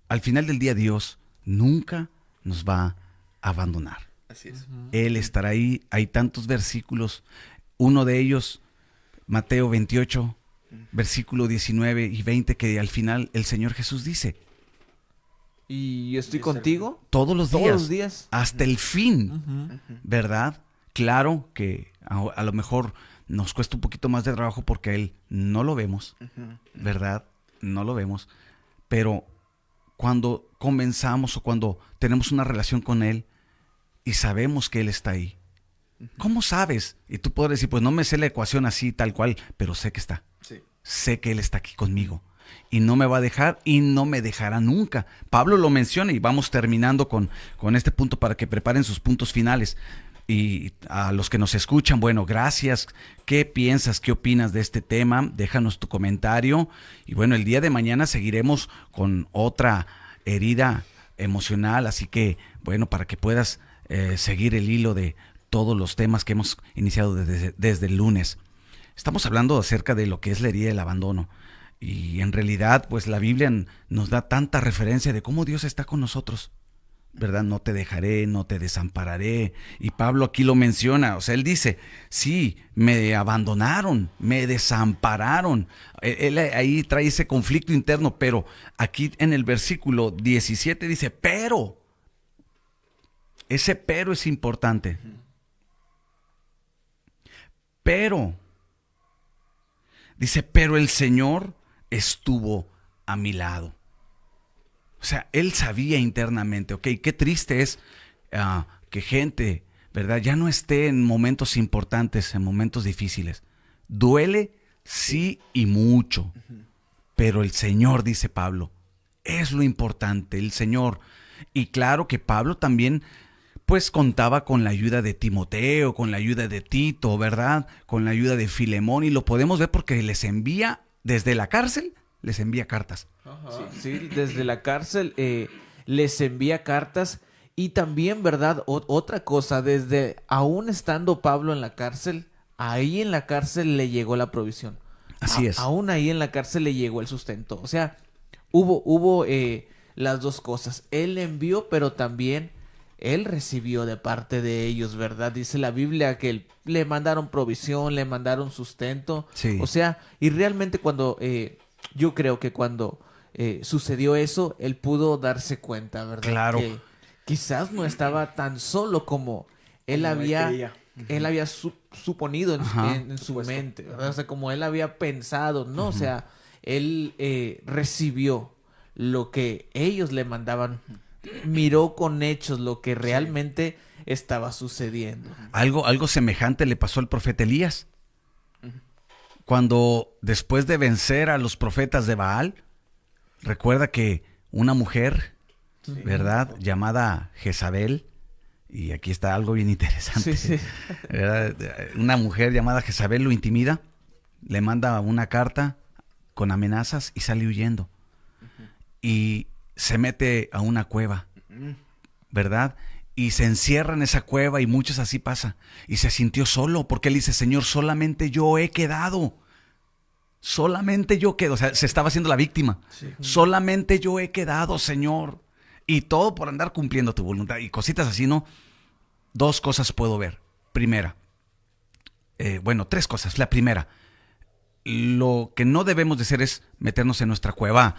del día Dios nunca nos va a abandonar. Así es. Él estará ahí. Hay tantos versículos. Uno de ellos, Mateo 28, versículo 19 y 20, que al final el Señor Jesús dice, Y yo estoy contigo todos los días, hasta el fin, Ujú. ¿verdad? Claro que a lo mejor nos cuesta un poquito más de trabajo porque a Él no lo vemos, ¿verdad? No lo vemos. Pero cuando comenzamos o cuando tenemos una relación con Él y sabemos que Él está ahí, ¿cómo sabes? Y tú puedes decir, pues no me sé la ecuación así, tal cual, pero sé que está. Sí. Sé que Él está aquí conmigo y no me va a dejar y no me dejará nunca. Pablo lo menciona y vamos terminando con este punto para que preparen sus puntos finales. Y a los que nos escuchan, bueno, gracias. ¿Qué piensas? ¿Qué opinas de este tema? Déjanos tu comentario. Y bueno, el día de mañana seguiremos con otra herida emocional. Así que, bueno, para que puedas seguir el hilo de todos los temas que hemos iniciado desde el lunes. Estamos hablando acerca de lo que es la herida del abandono. Y en realidad, pues la Biblia nos da tanta referencia de cómo Dios está con nosotros. ¿Verdad? No te dejaré, no te desampararé. Y Pablo aquí lo menciona, o sea, él dice, sí, me abandonaron, me desampararon. Él ahí trae ese conflicto interno, pero aquí en el versículo 17 dice, pero. Ese pero es importante. Pero. Dice, pero el Señor estuvo a mi lado. O sea, él sabía internamente, ok, qué triste es que gente, ¿verdad? Ya no esté en momentos importantes, en momentos difíciles. Duele, sí y mucho. Pero el Señor, dice Pablo, es lo importante, el Señor. Y claro que Pablo también, pues contaba con la ayuda de Timoteo, con la ayuda de Tito, ¿verdad? Con la ayuda de Filemón, y lo podemos ver porque les envía desde la cárcel, les envía cartas. Sí, desde la cárcel les envía cartas. Y también, ¿verdad? Otra cosa, aún estando Pablo en la cárcel, ahí en la cárcel le llegó la provisión. Así es. Aún ahí en la cárcel le llegó el sustento. O sea, hubo las dos cosas. Él envió, pero también él recibió de parte de ellos, ¿verdad? Dice la Biblia que le mandaron provisión, le mandaron sustento. Sí. O sea, y realmente yo creo que cuando sucedió eso, él pudo darse cuenta, ¿verdad? Claro. Que quizás no estaba tan solo como él había suponido en su mente, ¿verdad? O sea, como él había pensado, ¿no? O sea, él recibió lo que ellos le mandaban, miró con hechos lo que realmente estaba sucediendo. Algo semejante le pasó al profeta Elías. Cuando después de vencer a los profetas de Baal, recuerda que una mujer, ¿verdad? Llamada Jezabel, y aquí está algo bien interesante, ¿verdad? Una mujer llamada Jezabel lo intimida, le manda una carta con amenazas y sale huyendo. Y se mete a una cueva, ¿verdad? Y se encierra en esa cueva, y muchos así pasa. Y se sintió solo, porque él dice, Señor, solamente yo he quedado. Solamente yo quedo. O sea, se estaba haciendo la víctima. Sí. Solamente yo he quedado, Señor. Y todo por andar cumpliendo tu voluntad. Y cositas así, ¿no? Dos cosas puedo ver. Primera. Tres cosas. La primera. Lo que no debemos de hacer es meternos en nuestra cueva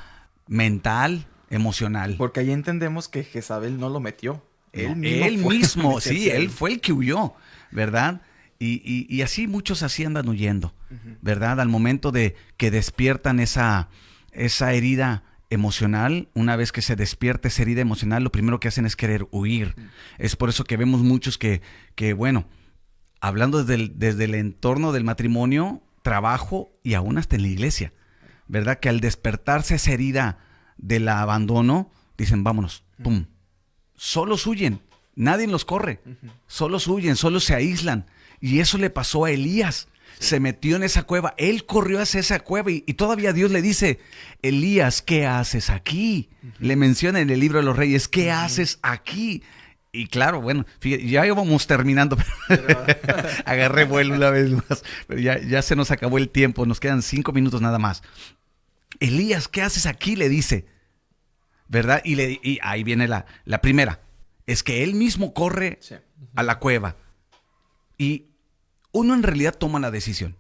mental, emocional. Porque ahí entendemos que Jezabel no lo metió. Él mismo, sí, él fue el que huyó, ¿verdad? Y así muchos así andan huyendo, ¿verdad? Al momento de que despiertan esa herida emocional, una vez que se despierta esa herida emocional, lo primero que hacen es querer huir. Es por eso que vemos muchos que hablando desde el entorno del matrimonio, trabajo y aún hasta en la iglesia, ¿verdad? Que al despertarse esa herida del abandono, dicen, vámonos, pum. Solos huyen, nadie los corre, solos huyen, solos se aíslan. Y eso le pasó a Elías, se metió en esa cueva, él corrió hacia esa cueva y todavía Dios le dice, Elías, ¿qué haces aquí? Le menciona en el libro de los Reyes, ¿qué haces aquí? Y claro, bueno, fíjate, ya íbamos terminando, pero agarré vuelo una vez más, pero ya se nos acabó el tiempo, nos quedan 5 minutos nada más. Elías, ¿qué haces aquí? Le dice. ¿Verdad? Y ahí viene la primera. Es que él mismo corre a la cueva. Y uno en realidad toma la decisión.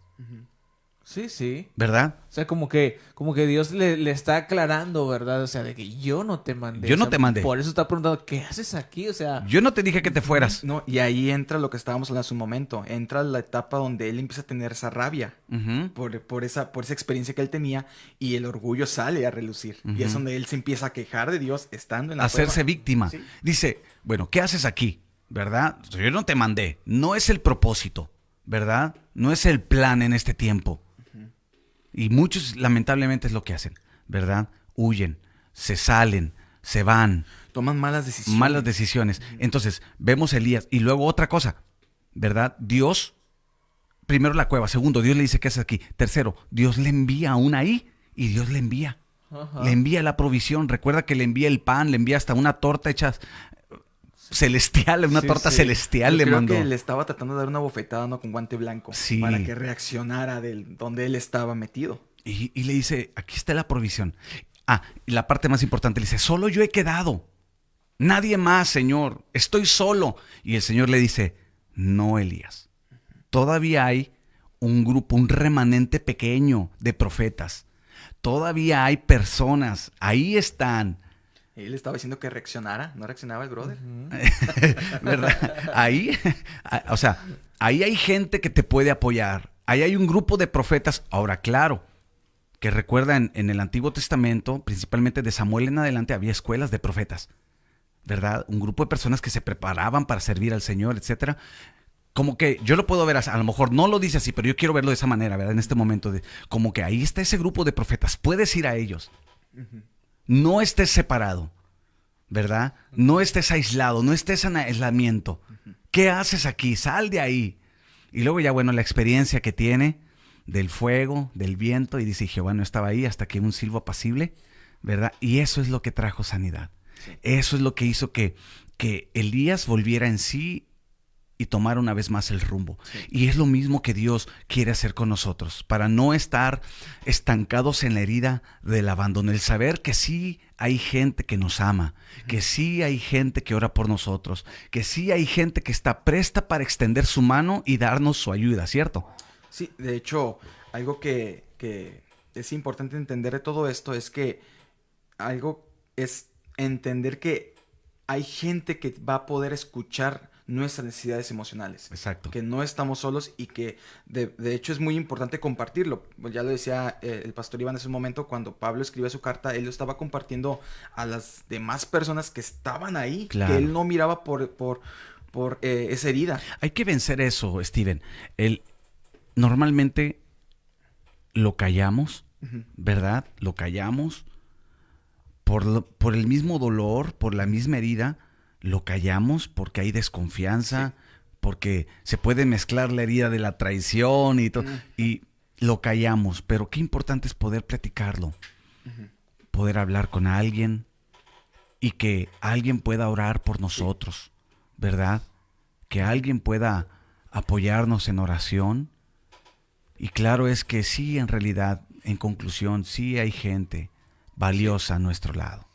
Sí. ¿Verdad? O sea, como que Dios le está aclarando, ¿verdad? O sea, de que yo no te mandé. Yo no te mandé. Por eso está preguntando, ¿qué haces aquí? O sea... Yo no te dije que te fueras. No, y ahí entra lo que estábamos hablando hace un momento. Entra la etapa donde él empieza a tener esa rabia por esa experiencia que él tenía, y el orgullo sale a relucir. Y es donde él se empieza a quejar de Dios estando en la hacerse cueva. Víctima. Sí. Dice, bueno, ¿qué haces aquí? ¿Verdad? Yo no te mandé. No es el propósito, ¿verdad? No es el plan en este tiempo. Y muchos lamentablemente es lo que hacen, ¿verdad? Huyen, se salen, se van. Toman malas decisiones. Entonces, vemos a Elías. Y luego otra cosa, ¿verdad? Dios, primero la cueva, segundo, Dios le dice, ¿qué haces aquí? Tercero, Dios le envía aún ahí y Dios le envía. Ajá. Le envía la provisión. Recuerda que le envía el pan, le envía hasta una torta hecha celestial, una Sí, torta sí. celestial Yo le creo mandó. que le estaba tratando de dar una bofetada, ¿no? Con guante blanco. Sí. Para que reaccionara donde él estaba metido. Y le dice, aquí está la provisión. Ah, y la parte más importante, le dice, solo yo he quedado. Nadie más, Señor. Estoy solo. Y el Señor le dice, no, Elías. Todavía hay un grupo, un remanente pequeño de profetas. Todavía hay personas. Ahí están. Él estaba diciendo que reaccionara. ¿No reaccionaba el brother? ¿Verdad? Ahí, o sea, ahí hay gente que te puede apoyar. Ahí hay un grupo de profetas. Ahora, claro, que recuerda en el Antiguo Testamento, principalmente de Samuel en adelante, había escuelas de profetas, ¿verdad? Un grupo de personas que se preparaban para servir al Señor, etcétera. Como que yo lo puedo ver, a lo mejor no lo dice así, pero yo quiero verlo de esa manera, ¿verdad? En este momento, como que ahí está ese grupo de profetas. Puedes ir a ellos. No estés separado, ¿verdad? No estés aislado, no estés en aislamiento. ¿Qué haces aquí? Sal de ahí. Y luego ya, bueno, la experiencia que tiene del fuego, del viento, y dice, Jehová no estaba ahí hasta que un silbo apacible, ¿verdad? Y eso es lo que trajo sanidad. Sí. Eso es lo que hizo que Elías volviera en sí y tomar una vez más el rumbo. Sí. Y es lo mismo que Dios quiere hacer con nosotros, para no estar estancados en la herida del abandono, el saber que sí hay gente que nos ama, que sí hay gente que ora por nosotros, que sí hay gente que está presta para extender su mano y darnos su ayuda, ¿cierto? Sí, de hecho, algo que es importante entender de todo esto es que algo es entender que hay gente que va a poder escuchar nuestras necesidades emocionales. Exacto. Que no estamos solos y que de hecho es muy importante compartirlo. Ya lo decía el pastor Iván en ese momento, cuando Pablo escribe su carta, él lo estaba compartiendo a las demás personas que estaban ahí, claro, que él no miraba por esa herida. Hay que vencer eso, Steven. Normalmente lo callamos, ¿verdad? Lo callamos por el mismo dolor, por la misma herida. Lo callamos porque hay desconfianza, sí, porque se puede mezclar la herida de la traición y todo, y lo callamos. Pero qué importante es poder platicarlo, poder hablar con alguien y que alguien pueda orar por nosotros, ¿verdad? Que alguien pueda apoyarnos en oración. Y claro es que sí, en realidad, en conclusión, sí hay gente valiosa a nuestro lado.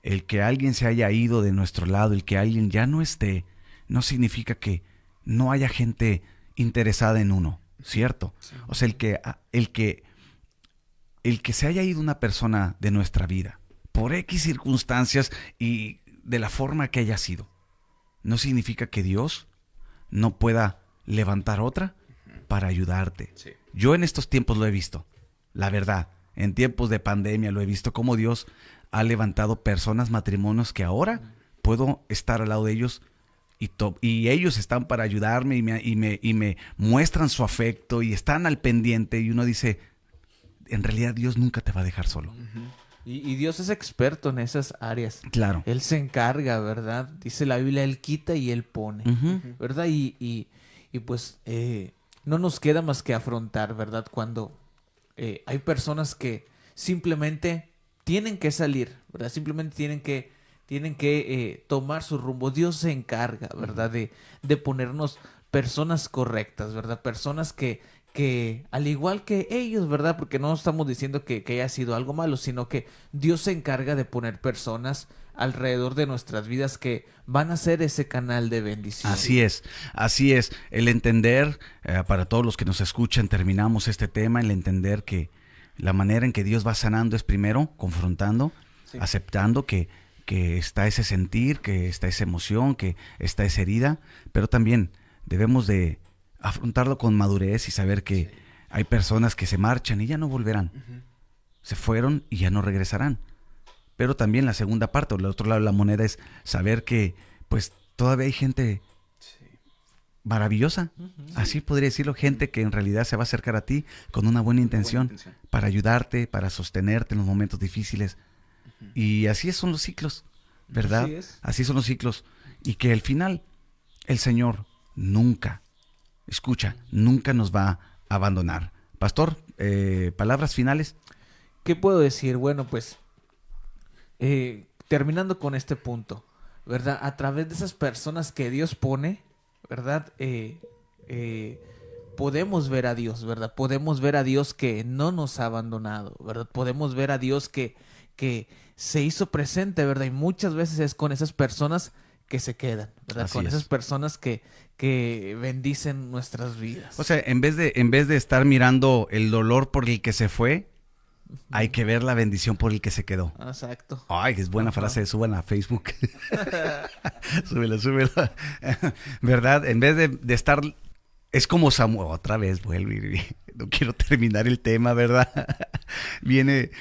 El que alguien se haya ido de nuestro lado, el que alguien ya no esté, no significa que no haya gente interesada en uno, ¿cierto? Sí. O sea, el que se haya ido una persona de nuestra vida, por X circunstancias y de la forma que haya sido, no significa que Dios no pueda levantar otra para ayudarte. Sí. Yo en estos tiempos lo he visto, la verdad, en tiempos de pandemia lo he visto, cómo Dios ha levantado personas, matrimonios que ahora puedo estar al lado de ellos y ellos están para ayudarme y me muestran su afecto y están al pendiente, y uno dice, en realidad Dios nunca te va a dejar solo. Y Dios es experto en esas áreas. Claro. Él se encarga, ¿verdad? Dice la Biblia, Él quita y Él pone, ¿verdad? Y pues no nos queda más que afrontar, ¿verdad? Cuando hay personas que simplemente tienen que salir, ¿verdad? Simplemente tienen que tomar su rumbo. Dios se encarga, ¿verdad? De ponernos personas correctas, ¿verdad? Personas que al igual que ellos, ¿verdad? Porque no estamos diciendo que haya sido algo malo, sino que Dios se encarga de poner personas alrededor de nuestras vidas que van a ser ese canal de bendición. Así es. El entender, para todos los que nos escuchan, terminamos este tema, el entender que la manera en que Dios va sanando es primero confrontando, sí, aceptando que está ese sentir, que está esa emoción, que está esa herida, pero también debemos de afrontarlo con madurez y saber que sí, hay personas que se marchan y ya no volverán. Se fueron y ya no regresarán. Pero también la segunda parte, o el otro lado de la moneda, es saber que pues todavía hay gente maravillosa, así podría decirlo, gente que en realidad se va a acercar a ti con una buena intención, para ayudarte, para sostenerte en los momentos difíciles. Y así son los ciclos, ¿verdad? Así son los ciclos. Y que al final el Señor nunca, escucha, nunca nos va a abandonar. Pastor, palabras finales. ¿Qué puedo decir? Bueno, pues terminando con este punto, ¿verdad? A través de esas personas que Dios pone, ¿verdad? Podemos ver a Dios, ¿verdad? Podemos ver a Dios que no nos ha abandonado, ¿verdad? Podemos ver a Dios que se hizo presente, ¿verdad? Y muchas veces es con esas personas que se quedan, ¿verdad? Así con es. esas personas que bendicen nuestras vidas. O sea, en vez de estar mirando el dolor por el que se fue, hay que ver la bendición por el que se quedó. Exacto. Ay, es buena Ajá. frase, súbela a Facebook. súbela. ¿Verdad? En vez de estar... Es como Samuel, otra vez vuelve, no quiero terminar el tema, ¿verdad? viene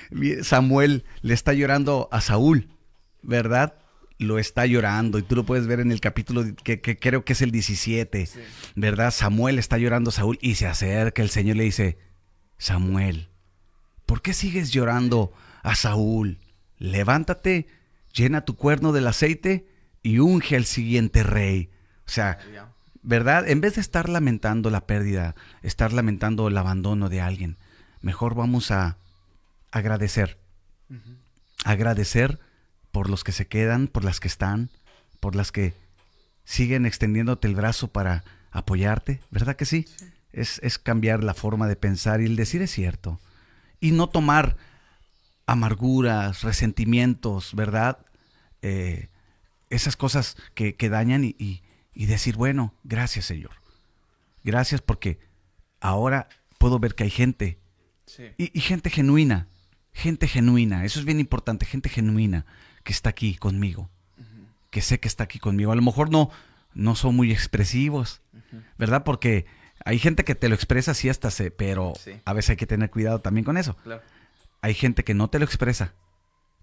Samuel, le está llorando a Saúl, ¿verdad? Lo está llorando y tú lo puedes ver en el capítulo que creo que es el 17, Sí. ¿verdad? Samuel está llorando a Saúl y se acerca el Señor y le dice, Samuel, ¿por qué sigues llorando a Saúl? Levántate, llena tu cuerno del aceite y unge al siguiente rey. O sea, ¿verdad? En vez de estar lamentando la pérdida, estar lamentando el abandono de alguien, mejor vamos a agradecer. Agradecer por los que se quedan, por las que están, por las que siguen extendiéndote el brazo para apoyarte, ¿verdad que sí? Es cambiar la forma de pensar y el decir es cierto. Y no tomar amarguras, resentimientos, ¿verdad? Esas cosas que dañan y decir, bueno, gracias Señor. Gracias porque ahora puedo ver que hay gente. Sí. Y gente genuina, eso es bien importante, gente genuina que está aquí conmigo, que sé que está aquí conmigo. A lo mejor no son muy expresivos, ¿verdad? Porque hay gente que te lo expresa así hasta pero Sí. a veces hay que tener cuidado también con eso. Claro. Hay gente que no te lo expresa,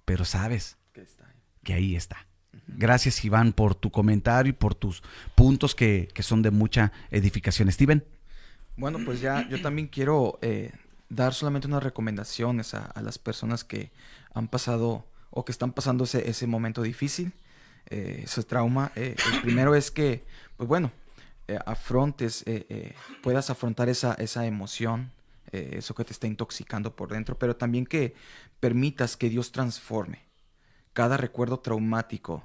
pero sabes Que está ahí. que ahí está. Gracias, Iván, por tu comentario y por tus puntos que son de mucha edificación. Steven. Bueno, pues ya yo también quiero dar solamente unas recomendaciones a las personas que han pasado o que están pasando ese momento difícil, ese trauma. El primero es que, pues bueno, puedas afrontar esa emoción, eso que te está intoxicando por dentro, pero también que permitas que Dios transforme cada recuerdo traumático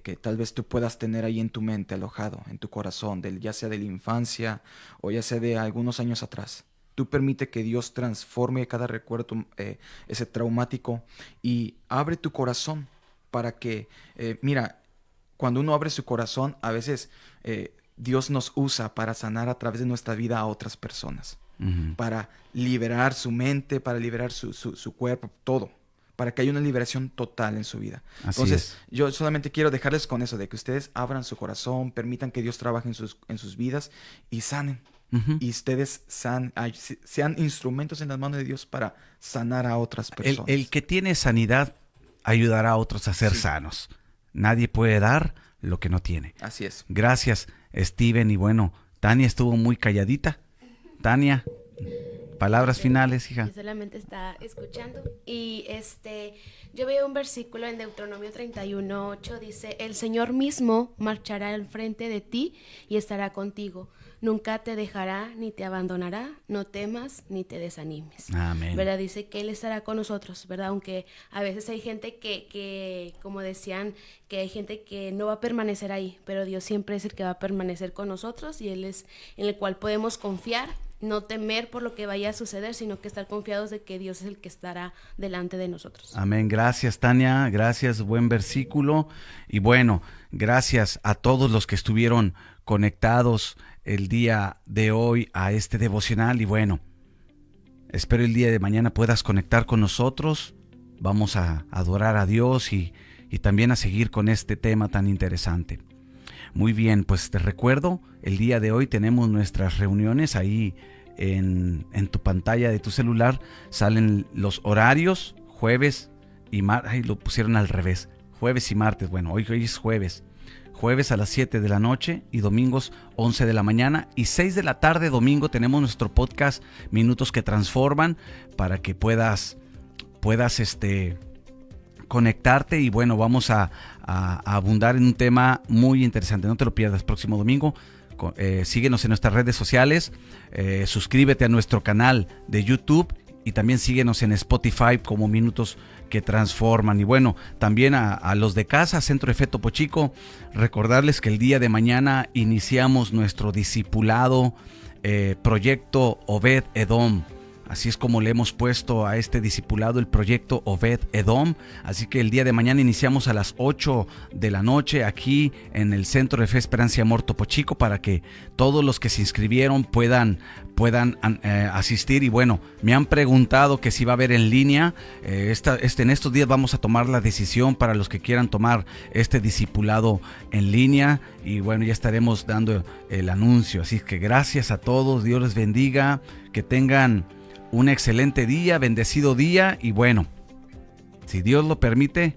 que tal vez tú puedas tener ahí en tu mente, alojado, en tu corazón, ya sea de la infancia o ya sea de algunos años atrás. Tú permite que Dios transforme cada recuerdo ese traumático y abre tu corazón para que, mira, cuando uno abre su corazón, a veces Dios nos usa para sanar a través de nuestra vida a otras personas, para liberar su mente, para liberar su cuerpo, todo, para que haya una liberación total en su vida. Así Entonces, es. yo solamente quiero dejarles con eso, de que ustedes abran su corazón, permitan que Dios trabaje en sus vidas y sanen. Y ustedes sean instrumentos en las manos de Dios para sanar a otras personas. El que tiene sanidad ayudará a otros a ser sanos. Nadie puede dar lo que no tiene. Así es. Gracias, Steven. Y bueno, Tania estuvo muy calladita. Tania, palabras finales, hija. Yo solamente estaba escuchando. Y yo veo un versículo en Deuteronomio 31:8, dice: el Señor mismo marchará al frente de ti y estará contigo. Nunca te dejará ni te abandonará. No temas ni te desanimes. Amén. ¿Verdad? Dice que Él estará con nosotros, ¿verdad? Aunque a veces hay gente que, como decían, que hay gente que no va a permanecer ahí, pero Dios siempre es el que va a permanecer con nosotros y Él es en el cual podemos confiar, no temer por lo que vaya a suceder, sino que estar confiados de que Dios es el que estará delante de nosotros. Amén. Gracias, Tania. Gracias, buen versículo. Y bueno, gracias a todos los que estuvieron conectados el día de hoy a este devocional. Y bueno, espero el día de mañana puedas conectar con nosotros. Vamos a adorar a Dios y también a seguir con este tema tan interesante. Muy bien, pues te recuerdo, el día de hoy tenemos nuestras reuniones ahí en tu pantalla de tu celular. Salen los horarios, jueves y martes. Ay, lo pusieron al revés. Jueves y martes. Bueno, hoy es jueves. Jueves a las 7 de la noche y domingos 11 de la mañana. Y 6 de la tarde, domingo, tenemos nuestro podcast Minutos que Transforman para que puedas conectarte. Y bueno, vamos a abundar en un tema muy interesante. No te lo pierdas, próximo domingo síguenos en nuestras redes sociales, suscríbete a nuestro canal de YouTube y también síguenos en Spotify como Minutos que Transforman. Y bueno, también a los de casa, Centro de Fe Topo Chico, recordarles que el día de mañana iniciamos nuestro discipulado proyecto Obed Edom. Así es como le hemos puesto a este discipulado, el proyecto Obed Edom. Así que el día de mañana iniciamos a las 8 de la noche aquí en el Centro de Fe Esperanza y Amor Topo Chico, para que todos los que se inscribieron puedan asistir. Y bueno, me han preguntado que si va a haber en línea. En estos días vamos a tomar la decisión para los que quieran tomar este discipulado en línea. Y bueno, ya estaremos dando el anuncio. Así que gracias a todos, Dios les bendiga, que tengan un excelente día, bendecido día. Y bueno, si Dios lo permite,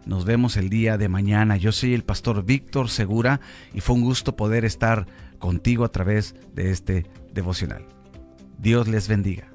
nos vemos el día de mañana. Yo soy el pastor Víctor Segura y fue un gusto poder estar contigo a través de este devocional. Dios les bendiga.